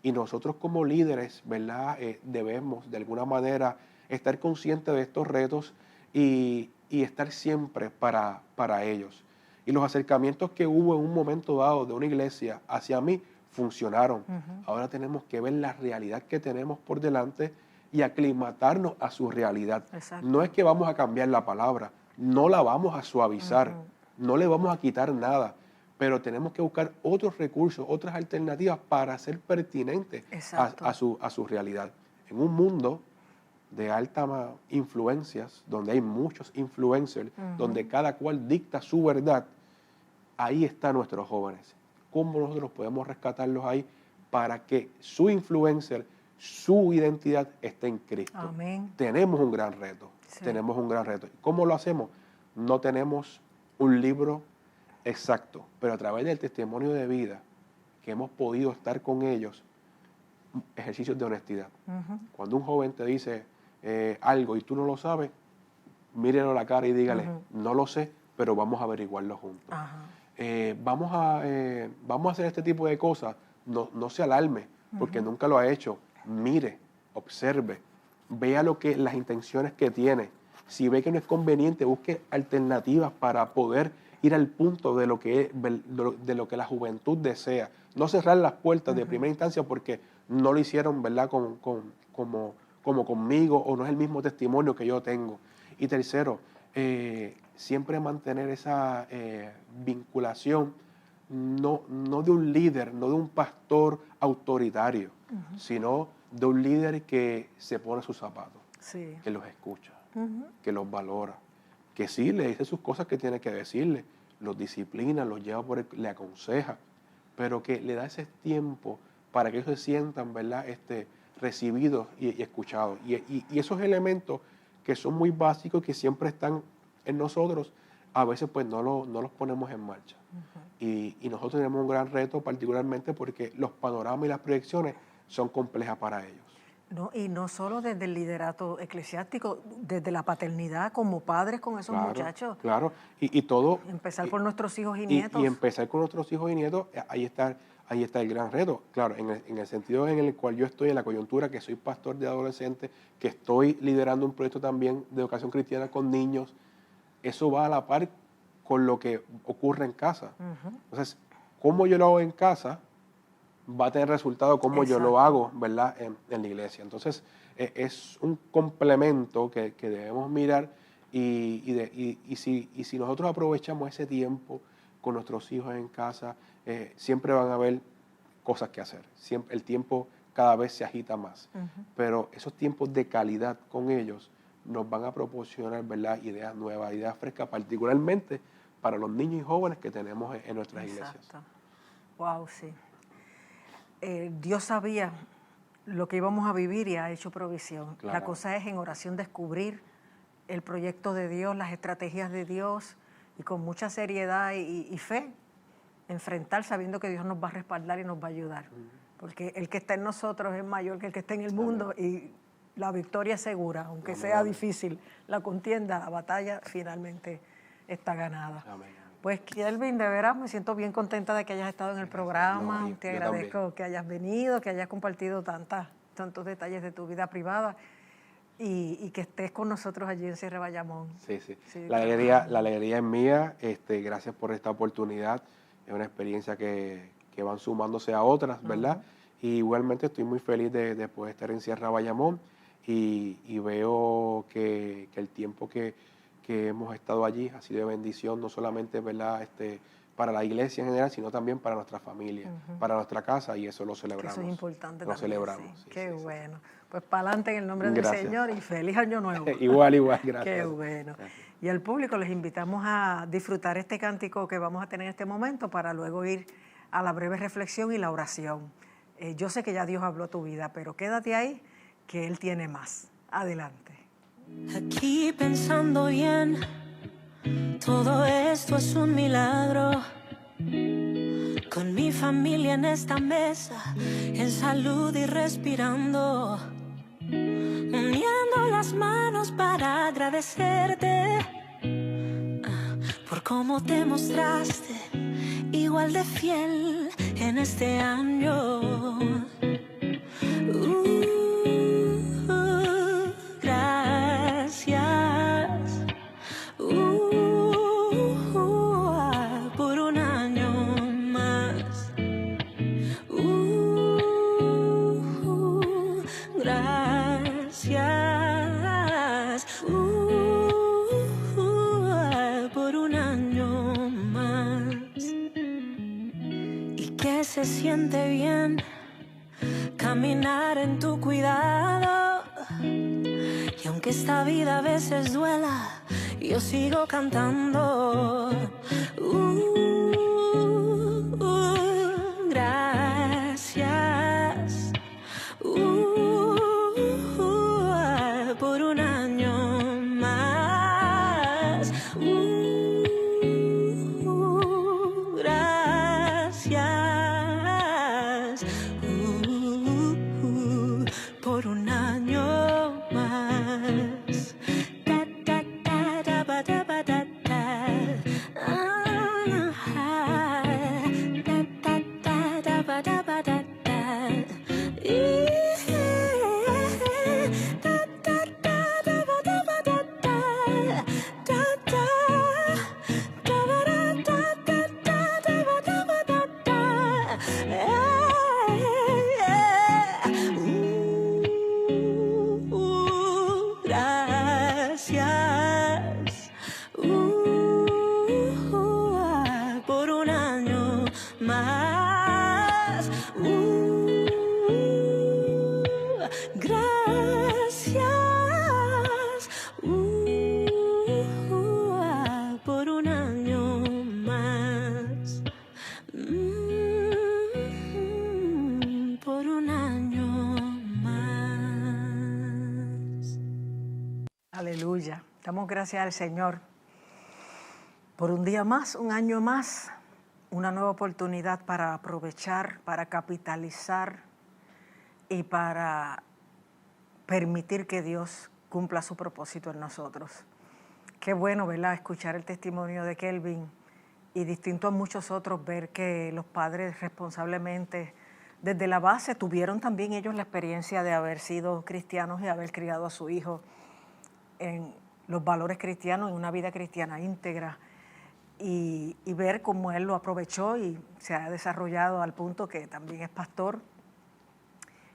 Y nosotros como líderes, ¿verdad? Debemos de alguna manera estar conscientes de estos retos y estar siempre para ellos. Y los acercamientos que hubo en un momento dado de una iglesia hacia mí funcionaron. Ahora tenemos que ver la realidad que tenemos por delante y aclimatarnos a su realidad. Exacto. No es que vamos a cambiar la palabra, no la vamos a suavizar, no le vamos a quitar nada, pero tenemos que buscar otros recursos, otras alternativas para ser pertinentes a su realidad. En un mundo de altas influencias, donde hay muchos influencers, donde cada cual dicta su verdad, ahí están nuestros jóvenes. ¿Cómo nosotros podemos rescatarlos ahí para que su influencer, su identidad esté en Cristo? Amén. Tenemos un gran reto, tenemos un gran reto. ¿Cómo lo hacemos? No tenemos un libro exacto, pero a través del testimonio de vida que hemos podido estar con ellos, ejercicios de honestidad. Cuando un joven te dice algo y tú no lo sabes, mírelo a la cara y dígale, no lo sé, pero vamos a averiguarlo juntos. Vamos a hacer este tipo de cosas, no se alarme, porque nunca lo ha hecho. Mire, observe, vea las intenciones que tiene. Si ve que no es conveniente, busque alternativas para poder ir al punto de lo que la juventud desea. No cerrar las puertas de primera instancia porque no lo hicieron, ¿verdad?, como conmigo, o no es el mismo testimonio que yo tengo. Y tercero, siempre mantener esa vinculación, no de un líder, no de un pastor autoritario, sino de un líder que se pone sus zapatos, que los escucha, que los valora, que sí le dice sus cosas que tiene que decirle, los disciplina, los lleva le aconseja, pero que le da ese tiempo para que ellos se sientan, ¿verdad?, recibidos y escuchados. Y esos elementos que son muy básicos, que siempre están en nosotros, a veces pues no los ponemos en marcha. Y nosotros tenemos un gran reto, particularmente porque los panoramas y las proyecciones son complejas para ellos. Y no solo desde el liderato eclesiástico, desde la paternidad como padres con esos muchachos. Claro, y todo. Empezar por nuestros hijos y nietos. Y empezar con nuestros hijos y nietos, ahí está el gran reto. Claro, en el sentido en el cual yo estoy, en la coyuntura, que soy pastor de adolescentes, que estoy liderando un proyecto también de educación cristiana con niños, eso va a la par con lo que ocurre en casa. Entonces, cómo yo lo hago en casa va a tener resultado como yo lo hago, ¿verdad?, en la iglesia. Entonces, es un complemento que debemos mirar y si nosotros aprovechamos ese tiempo con nuestros hijos en casa, siempre van a haber cosas que hacer. Siempre, el tiempo cada vez se agita más. Pero esos tiempos de calidad con ellos nos van a proporcionar, ¿verdad?, ideas nuevas, ideas frescas, particularmente para los niños y jóvenes que tenemos en nuestras iglesias. Wow, sí. Dios sabía lo que íbamos a vivir y ha hecho provisión. Claro. La cosa es en oración descubrir el proyecto de Dios, las estrategias de Dios, y con mucha seriedad y fe enfrentar sabiendo que Dios nos va a respaldar y nos va a ayudar. Porque el que está en nosotros es mayor que el que está en el mundo. Amén. Y la victoria es segura, aunque sea difícil la contienda, la batalla finalmente está ganada. Amén. Pues Kelvin, de veras me siento bien contenta de que hayas estado en el programa. Te agradezco también que hayas venido, que hayas compartido tantos detalles de tu vida privada y que estés con nosotros allí en Sierra Bayamón. Sí. La alegría es mía. Gracias por esta oportunidad. Es una experiencia que que van sumándose a otras, ¿verdad? Y igualmente estoy muy feliz de poder estar en Sierra Bayamón y veo que el tiempo que hemos estado allí ha sido de bendición, no solamente, ¿verdad?, para la iglesia en general, sino también para nuestra familia, para nuestra casa, y eso lo celebramos. Eso es importante lo también. celebramos. Sí. Sí, Qué sí, bueno. Pues para adelante en el nombre del Gracias. Señor y feliz año nuevo. Igual, gracias. Qué bueno. Gracias. Y al público les invitamos a disfrutar este cántico que vamos a tener en este momento para luego ir a la breve reflexión y la oración. Yo sé que ya Dios habló a tu vida, pero quédate ahí que Él tiene más. Adelante. Aquí pensando bien, todo esto es un milagro. Con mi familia en esta mesa, en salud y respirando, uniendo las manos para agradecerte por cómo te mostraste igual de fiel en este año. Gracias por un año más. Gracias por un año más. Y que se siente bien caminar en tu cuidado. Y aunque esta vida a veces duela, yo sigo cantando. Gracias por un año más. Gracias por un año más. Da, da, da, da, ba, da, ba, da, da. Da, da, da, da, ba, da, ba, da, da. Da, da, da, da, ba, da, ba, da, da. Da, da, da, ba, da, da, da, da, da, ba, da, ba, da, da. Gracias por un año más. Gracias por un año más. Por un año más. Aleluya. Damos gracias al Señor por un día más, un año más, una nueva oportunidad para aprovechar, para capitalizar y para permitir que Dios cumpla su propósito en nosotros. Qué bueno, ¿verdad?, escuchar el testimonio de Kelvin y distinto a muchos otros, ver que los padres responsablemente desde la base tuvieron también ellos la experiencia de haber sido cristianos y haber criado a su hijo en los valores cristianos, en una vida cristiana íntegra, y ver cómo él lo aprovechó y se ha desarrollado al punto que también es pastor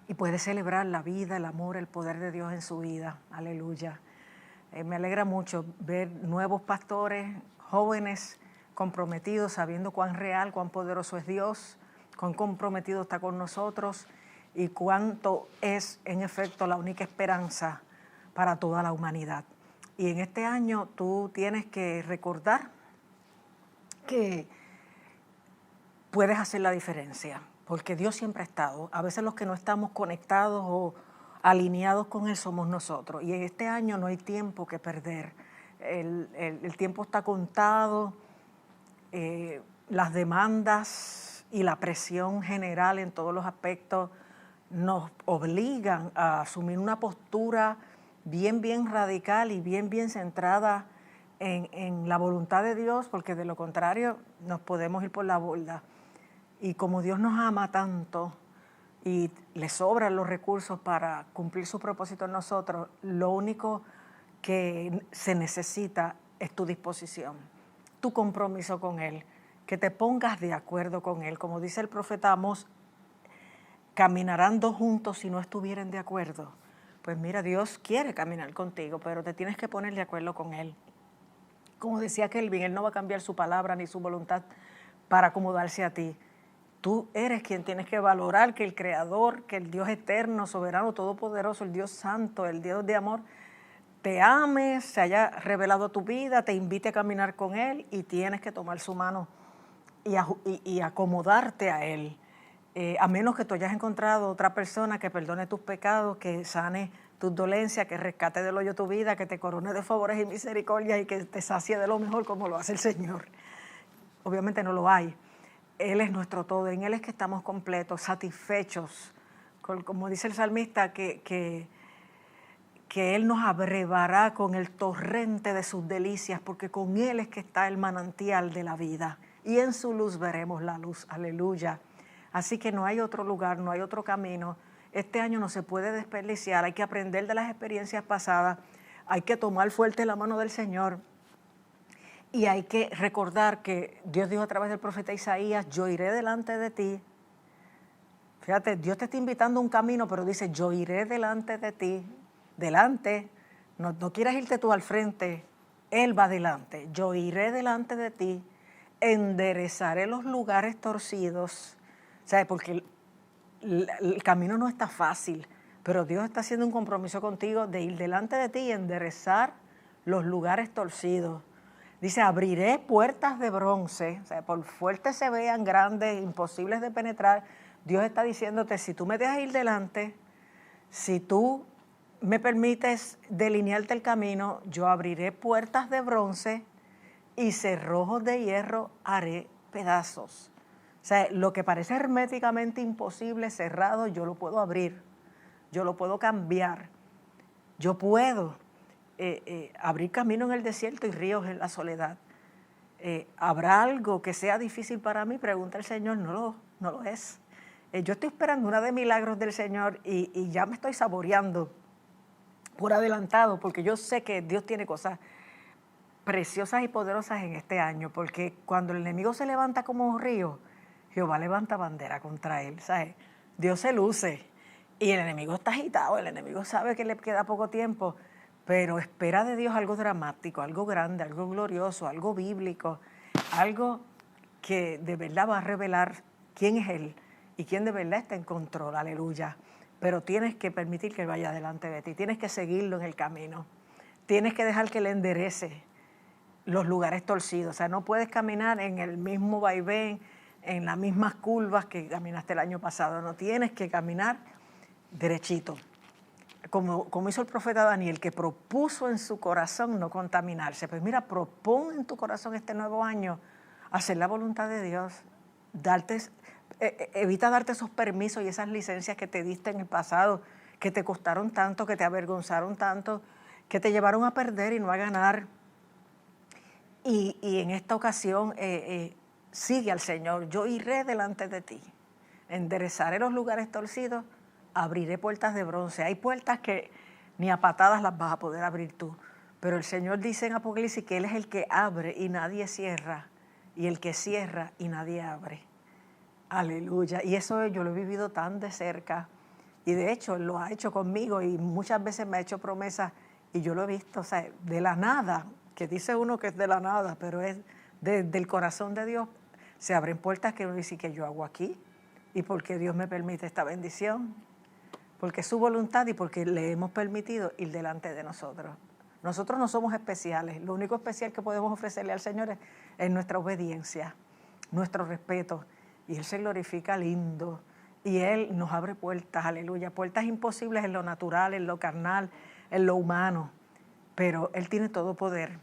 y puede celebrar la vida, el amor, el poder de Dios en su vida. Aleluya. Me alegra mucho ver nuevos pastores, jóvenes, comprometidos, sabiendo cuán real, cuán poderoso es Dios, cuán comprometido está con nosotros y cuánto es, en efecto, la única esperanza para toda la humanidad. Y en este año tú tienes que recordar que puedes hacer la diferencia, porque Dios siempre ha estado. A veces los que no estamos conectados o alineados con Él somos nosotros. Y en este año no hay tiempo que perder. El tiempo está contado, las demandas y la presión general en todos los aspectos nos obligan a asumir una postura bien radical y bien centrada en la voluntad de Dios, porque de lo contrario nos podemos ir por la borda. Y como Dios nos ama tanto y le sobran los recursos para cumplir su propósito en nosotros, lo único que se necesita es tu disposición, tu compromiso con Él que te pongas de acuerdo con Él. Como dice el profeta Amós, caminarán dos juntos si no estuvieran de acuerdo. Pues mira, Dios quiere caminar contigo, pero te tienes que poner de acuerdo con Él. Como decía Kelvin, Él no va a cambiar su palabra ni su voluntad para acomodarse a ti. Tú eres quien tienes que valorar que el Creador, que el Dios eterno, soberano, todopoderoso, el Dios santo, el Dios de amor, te ame, se haya revelado a tu vida, te invite a caminar con Él y tienes que tomar su mano y acomodarte a Él. A menos que tú hayas encontrado otra persona que perdone tus pecados, que sane tus dolencias, que rescate del hoyo tu vida, que te corone de favores y misericordias y que te sacie de lo mejor como lo hace el Señor. Obviamente no lo hay. Él es nuestro todo, en Él es que estamos completos, satisfechos, como dice el salmista, que Él nos abrevará con el torrente de sus delicias, porque con Él es que está el manantial de la vida, y en su luz veremos la luz, aleluya. Así que no hay otro lugar, no hay otro camino. Este año no se puede desperdiciar, hay que aprender de las experiencias pasadas, hay que tomar fuerte la mano del Señor. Y hay que recordar que Dios dijo a través del profeta Isaías, yo iré delante de ti. Fíjate, Dios te está invitando a un camino, pero dice, yo iré delante de ti. Delante, no quieras irte tú al frente, Él va delante. Yo iré delante de ti, enderezaré los lugares torcidos. ¿Sabes? Porque el camino no está fácil, pero Dios está haciendo un compromiso contigo de ir delante de ti y enderezar los lugares torcidos. Dice, abriré puertas de bronce, o sea, por fuertes se vean, grandes, imposibles de penetrar. Dios está diciéndote, si tú me dejas ir delante, si tú me permites delinearte el camino, yo abriré puertas de bronce y cerrojos de hierro haré pedazos. O sea, lo que parece herméticamente imposible, cerrado, yo lo puedo abrir, yo lo puedo cambiar, yo puedo abrir camino en el desierto y ríos en la soledad. ¿Habrá algo que sea difícil para mí? Pregunta el Señor, no lo es. Yo estoy esperando una de milagros del Señor y ya me estoy saboreando por adelantado, porque yo sé que Dios tiene cosas preciosas y poderosas en este año, porque cuando el enemigo se levanta como un río, Jehová levanta bandera contra él, ¿sabes? Dios se luce y el enemigo está agitado, el enemigo sabe que le queda poco tiempo, pero espera de Dios algo dramático, algo grande, algo glorioso, algo bíblico, algo que de verdad va a revelar quién es Él y quién de verdad está en control, aleluya. Pero tienes que permitir que Él vaya delante de ti, tienes que seguirlo en el camino, tienes que dejar que Él enderece los lugares torcidos, o sea, no puedes caminar en el mismo vaivén, en las mismas curvas que caminaste el año pasado, no, tienes que caminar derechito. Como hizo el profeta Daniel, que propuso en su corazón no contaminarse. Pues mira, propon en tu corazón este nuevo año hacer la voluntad de Dios, evita darte esos permisos y esas licencias que te diste en el pasado, que te costaron tanto, que te avergonzaron tanto, que te llevaron a perder y no a ganar. Y en esta ocasión sigue al Señor, yo iré delante de ti, enderezaré los lugares torcidos, abriré puertas de bronce. Hay puertas que ni a patadas las vas a poder abrir tú, pero el Señor dice en Apocalipsis que Él es el que abre y nadie cierra, y el que cierra y nadie abre. Aleluya. Y eso yo lo he vivido tan de cerca, y de hecho Él lo ha hecho conmigo, y muchas veces me ha hecho promesas, y yo lo he visto, o sea, de la nada, que dice uno que es de la nada, pero es del corazón de Dios, se abren puertas que uno dice que yo hago aquí, y porque Dios me permite esta bendición, porque es su voluntad y porque le hemos permitido ir delante de nosotros. Nosotros no somos especiales, lo único especial que podemos ofrecerle al Señor es nuestra obediencia, nuestro respeto, y Él se glorifica lindo, y Él nos abre puertas, aleluya, puertas imposibles en lo natural, en lo carnal, en lo humano, pero Él tiene todo poder,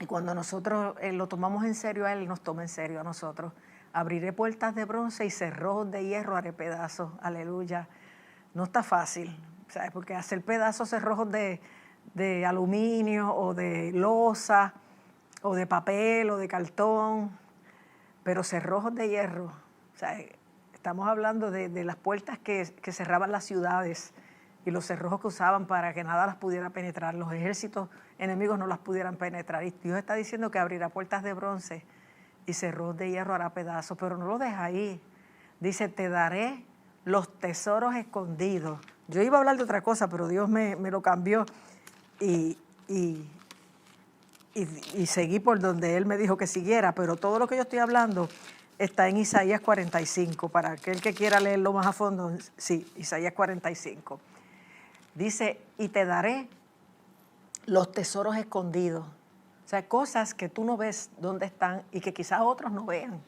y cuando nosotros lo tomamos en serio a Él, nos toma en serio a nosotros. Abriré puertas de bronce y cerrojos de hierro haré pedazos, aleluya. No está fácil, ¿sabes? Porque hacer pedazos, cerrojos de aluminio o de loza o de papel o de cartón, pero cerrojos de hierro, ¿sabes? Estamos hablando de las puertas que cerraban las ciudades y los cerrojos que usaban para que nada las pudiera penetrar, los ejércitos enemigos no las pudieran penetrar. Y Dios está diciendo que abrirá puertas de bronce y cerró de hierro hará pedazos, pero no lo deja ahí. Dice, te daré los tesoros escondidos. Yo iba a hablar de otra cosa, pero Dios me lo cambió y seguí por donde Él me dijo que siguiera, pero todo lo que yo estoy hablando está en Isaías 45, para aquel que quiera leerlo más a fondo, sí, Isaías 45. Dice, y te daré los tesoros escondidos. O sea, cosas que tú no ves dónde están y que quizás otros no vean.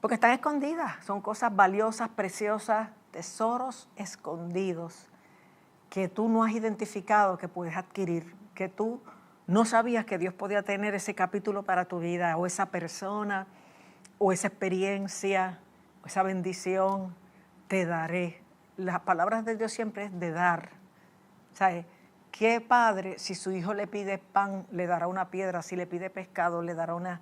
Porque están escondidas, son cosas valiosas, preciosas, tesoros escondidos que tú no has identificado, que puedes adquirir, que tú no sabías que Dios podía tener ese capítulo para tu vida, o esa persona, o esa experiencia, o esa bendición. Te daré. Las palabras de Dios siempre es de dar. ¿Sabes? ¿Qué padre, si su hijo le pide pan, le dará una piedra? Si le pide pescado, le dará una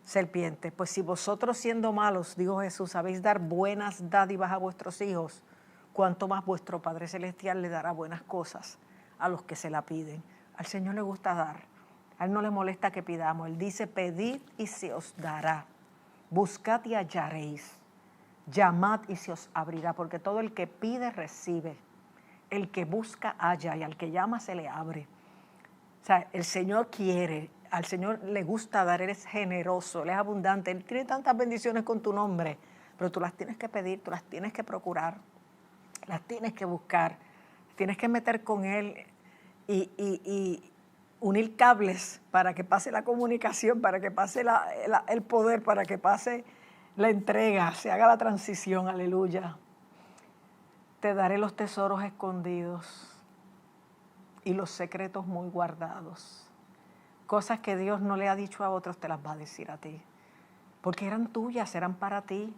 serpiente. Pues si vosotros, siendo malos, dijo Jesús, sabéis dar buenas dádivas a vuestros hijos, cuánto más vuestro Padre Celestial le dará buenas cosas a los que se la piden. Al Señor le gusta dar. A Él no le molesta que pidamos. Él dice, pedid y se os dará. Buscad y hallaréis. Llamad y se os abrirá, porque todo el que pide, recibe. El que busca, halla, y al que llama, se le abre. O sea, el Señor quiere, al Señor le gusta dar, Él es generoso, Él es abundante, Él tiene tantas bendiciones con tu nombre, pero tú las tienes que pedir, tú las tienes que procurar, las tienes que buscar, tienes que meter con Él y unir cables para que pase la comunicación, para que pase el poder, para que pase la entrega, se haga la transición, aleluya. Te daré los tesoros escondidos y los secretos muy guardados. Cosas que Dios no le ha dicho a otros, te las va a decir a ti. Porque eran tuyas, eran para ti.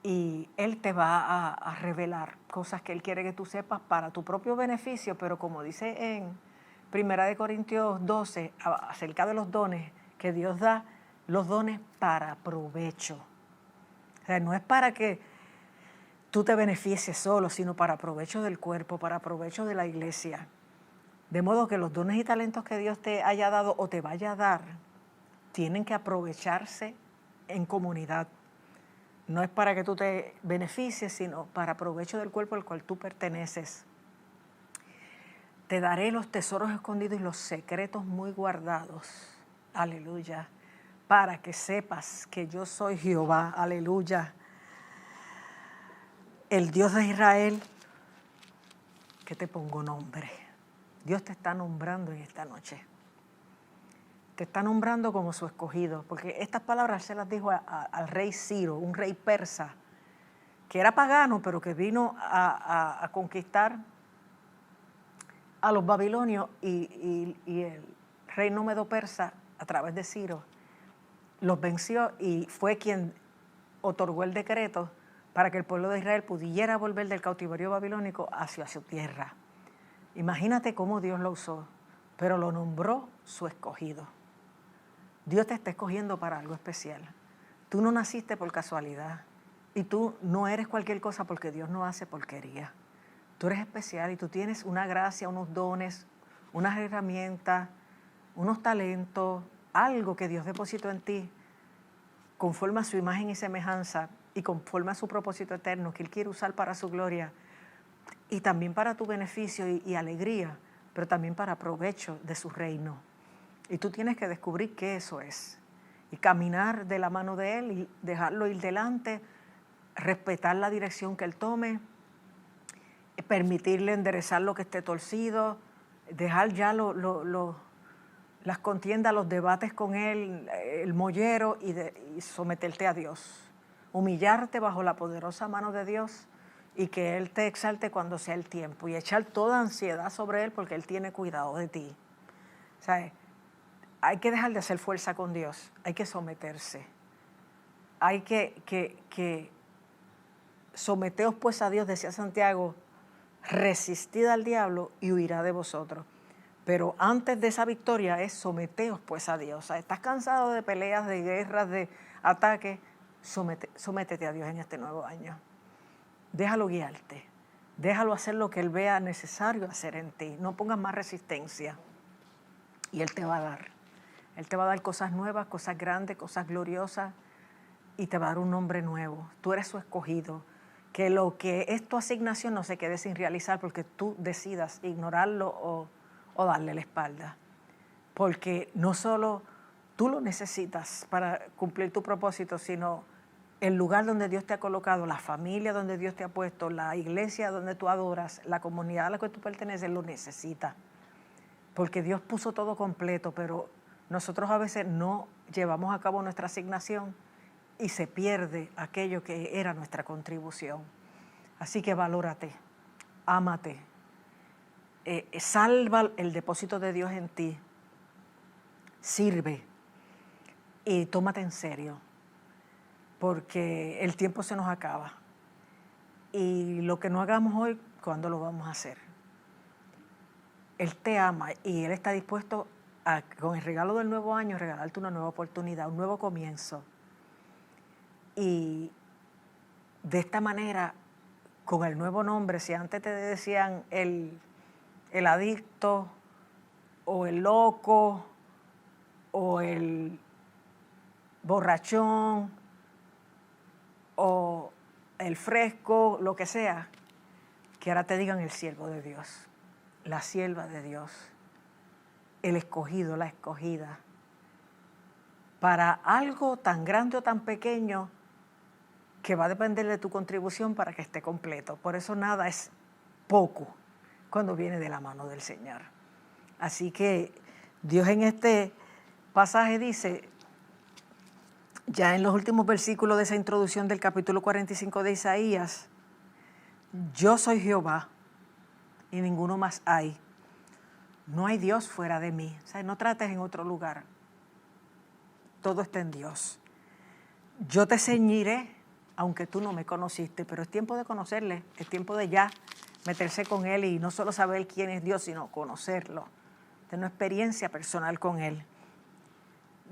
Y Él te va a revelar cosas que Él quiere que tú sepas para tu propio beneficio, pero como dice en 1 Corintios 12, acerca de los dones, que Dios da los dones para provecho. O sea, no es para que tú te beneficies solo, sino para provecho del cuerpo, para provecho de la iglesia. De modo que los dones y talentos que Dios te haya dado o te vaya a dar, tienen que aprovecharse en comunidad. No es para que tú te beneficies, sino para provecho del cuerpo al cual tú perteneces. Te daré los tesoros escondidos y los secretos muy guardados. Aleluya. Para que sepas que yo soy Jehová. Aleluya. El Dios de Israel, que te pongo nombre. Dios te está nombrando en esta noche. Te está nombrando como su escogido, porque estas palabras se las dijo al rey Ciro, un rey persa, que era pagano, pero que vino a conquistar a los babilonios, y el reino medo-persa, a través de Ciro, los venció y fue quien otorgó el decreto para que el pueblo de Israel pudiera volver del cautiverio babilónico hacia su tierra. Imagínate cómo Dios lo usó, pero lo nombró su escogido. Dios te está escogiendo para algo especial. Tú no naciste por casualidad y tú no eres cualquier cosa, porque Dios no hace porquería. Tú eres especial y tú tienes una gracia, unos dones, unas herramientas, unos talentos, algo que Dios depositó en ti conforme a su imagen y semejanza y conforme a su propósito eterno que Él quiere usar para su gloria y también para tu beneficio y alegría, pero también para provecho de su reino. Y tú tienes que descubrir qué eso es y caminar de la mano de Él y dejarlo ir delante, respetar la dirección que Él tome, permitirle enderezar lo que esté torcido, dejar ya las contiendas, los debates con Él, el mollero, y someterte a Dios. Humillarte bajo la poderosa mano de Dios y que Él te exalte cuando sea el tiempo, y echar toda ansiedad sobre Él porque Él tiene cuidado de ti. ¿Sabes? Hay que dejar de hacer fuerza con Dios, hay que someterse. Hay que someteos pues a Dios, decía Santiago, resistid al diablo y huirá de vosotros. Pero antes de esa victoria es someteos pues a Dios. O sea, estás cansado de peleas, de guerras, de ataques, sométete a Dios en este nuevo año. Déjalo guiarte, déjalo hacer lo que Él vea necesario hacer en ti. No pongas más resistencia y Él te va a dar. Él te va a dar cosas nuevas, cosas grandes, cosas gloriosas y te va a dar un nombre nuevo. Tú eres su escogido. Que lo que es tu asignación no se quede sin realizar porque tú decidas ignorarlo o darle la espalda. Porque no solo tú lo necesitas para cumplir tu propósito, sino el lugar donde Dios te ha colocado, la familia donde Dios te ha puesto, la iglesia donde tú adoras, la comunidad a la que tú perteneces, lo necesita. Porque Dios puso todo completo, pero nosotros a veces no llevamos a cabo nuestra asignación y se pierde aquello que era nuestra contribución. Así que valórate, ámate, salva el depósito de Dios en ti, sirve y tómate en serio, porque el tiempo se nos acaba. Y lo que no hagamos hoy, ¿cuándo lo vamos a hacer? Él te ama y Él está dispuesto a, con el regalo del nuevo año, regalarte una nueva oportunidad, un nuevo comienzo. Y de esta manera, con el nuevo nombre, si antes te decían el adicto o el loco o el borrachón o el fresco, lo que sea, que ahora te digan el siervo de Dios, la sierva de Dios, el escogido, la escogida, para algo tan grande o tan pequeño que va a depender de tu contribución para que esté completo. Por eso nada es poco cuando viene de la mano del Señor. Así que Dios en este pasaje dice, ya en los últimos versículos de esa introducción del capítulo 45 de Isaías, yo soy Jehová y ninguno más hay. No hay Dios fuera de mí. O sea, no trates en otro lugar. Todo está en Dios. Yo te ceñiré, aunque tú no me conociste, pero es tiempo de conocerle, es tiempo de ya meterse con Él y no solo saber quién es Dios, sino conocerlo, tener una experiencia personal con Él.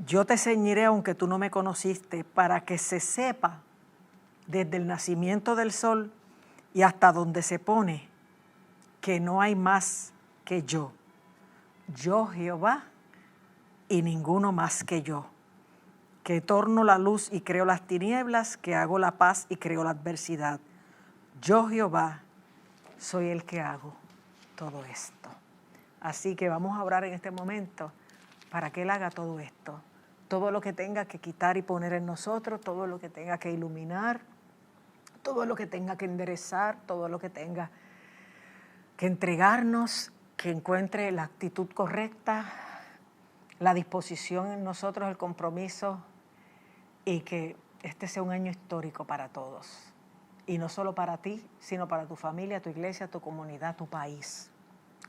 Yo te ceñiré, aunque tú no me conociste, para que se sepa desde el nacimiento del sol y hasta donde se pone que no hay más que yo. Yo, Jehová, y ninguno más que yo, que torno la luz y creo las tinieblas, que hago la paz y creo la adversidad. Yo, Jehová, soy el que hago todo esto. Así que vamos a orar en este momento para que Él haga todo esto. Todo lo que tenga que quitar y poner en nosotros, todo lo que tenga que iluminar, todo lo que tenga que enderezar, todo lo que tenga que entregarnos, que encuentre la actitud correcta, la disposición en nosotros, el compromiso, y que este sea un año histórico para todos. Y no solo para ti, sino para tu familia, tu iglesia, tu comunidad, tu país.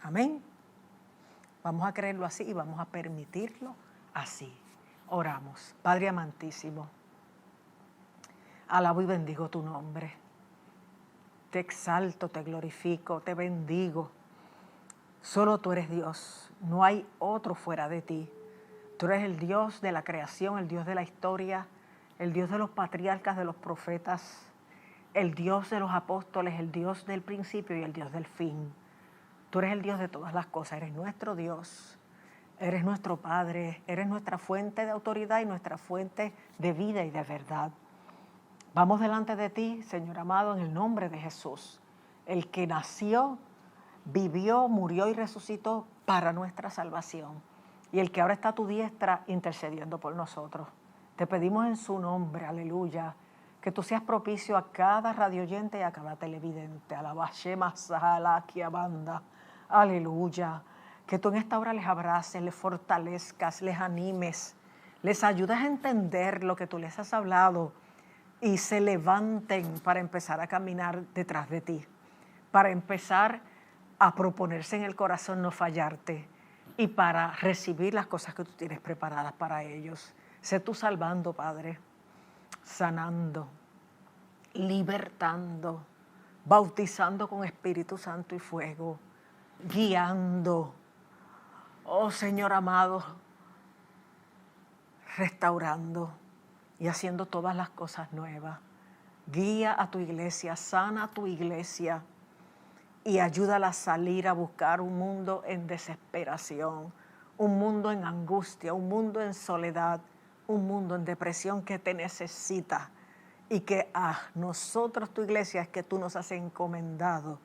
Amén. Vamos a creerlo así y vamos a permitirlo así. Oramos. Padre amantísimo, alabo y bendigo tu nombre. Te exalto, te glorifico, te bendigo. Solo tú eres Dios, no hay otro fuera de ti. Tú eres el Dios de la creación, el Dios de la historia, el Dios de los patriarcas, de los profetas, el Dios de los apóstoles, el Dios del principio y el Dios del fin. Tú eres el Dios de todas las cosas, eres nuestro Dios, eres nuestro Padre, eres nuestra fuente de autoridad y nuestra fuente de vida y de verdad. Vamos delante de ti, Señor amado, en el nombre de Jesús, el que nació, vivió, murió y resucitó para nuestra salvación, y el que ahora está a tu diestra intercediendo por nosotros. Te pedimos en su nombre, aleluya, que tú seas propicio a cada radioyente y a cada televidente. Aleluya. Que tú en esta hora les abraces, les fortalezcas, les animes, les ayudes a entender lo que tú les has hablado y se levanten para empezar a caminar detrás de ti, para empezar a proponerse en el corazón no fallarte y para recibir las cosas que tú tienes preparadas para ellos. Sé tú salvando, Padre, sanando, libertando, bautizando con Espíritu Santo y fuego, guiando. Oh Señor amado, restaurando y haciendo todas las cosas nuevas. Guía a tu iglesia, sana a tu iglesia y ayúdala a salir a buscar un mundo en desesperación, un mundo en angustia, un mundo en soledad, un mundo en depresión que te necesita y que a nosotros, tu iglesia, es que tú nos has encomendado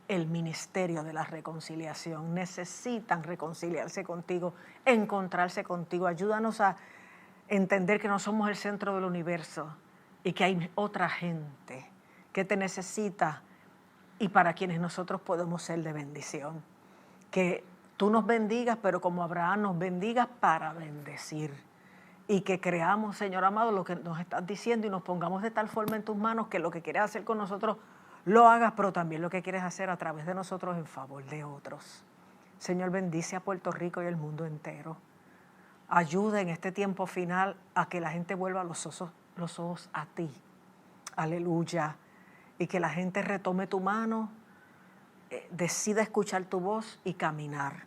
el ministerio de la reconciliación. Necesitan reconciliarse contigo, encontrarse contigo. Ayúdanos a entender que no somos el centro del universo y que hay otra gente que te necesita y para quienes nosotros podemos ser de bendición. Que tú nos bendigas, pero como Abraham nos bendigas para bendecir. Y que creamos, Señor amado, lo que nos estás diciendo y nos pongamos de tal forma en tus manos que lo que quieres hacer con nosotros lo hagas, pero también lo que quieres hacer a través de nosotros en favor de otros. Señor, bendice a Puerto Rico y el mundo entero. Ayuda en este tiempo final a que la gente vuelva los ojos a ti. Aleluya. Y que la gente retome tu mano, decida escuchar tu voz y caminar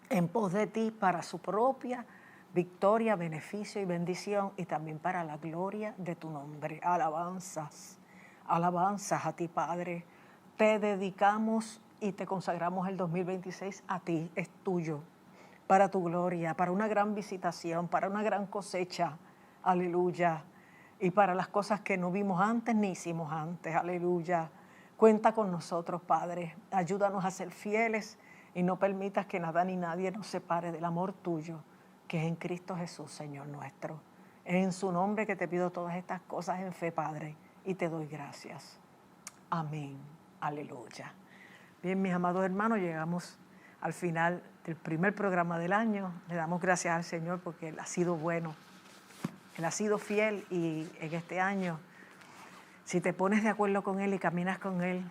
en pos de ti para su propia victoria, beneficio y bendición, y también para la gloria de tu nombre. Alabanzas, alabanzas a ti, Padre. Te dedicamos y te consagramos el 2026 a ti, es tuyo, para tu gloria, para una gran visitación, para una gran cosecha, aleluya, y para las cosas que no vimos antes ni hicimos antes, aleluya. Cuenta con nosotros, Padre, ayúdanos a ser fieles y no permitas que nada ni nadie nos separe del amor tuyo, que es en Cristo Jesús, Señor nuestro. Es en su nombre que te pido todas estas cosas en fe, Padre, y te doy gracias. Amén, aleluya. Bien, mis amados hermanos, llegamos al final del primer programa del año. Le damos gracias al Señor porque Él ha sido bueno, Él ha sido fiel, y en este año, si te pones de acuerdo con Él y caminas con Él,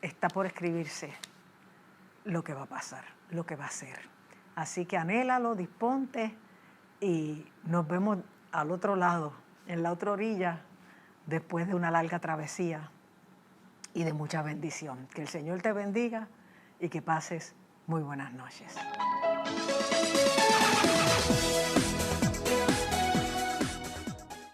está por escribirse lo que va a pasar, lo que va a ser. Así que anhélalo, disponte y nos vemos al otro lado, en la otra orilla, después de una larga travesía y de mucha bendición. Que el Señor te bendiga y que pases muy buenas noches.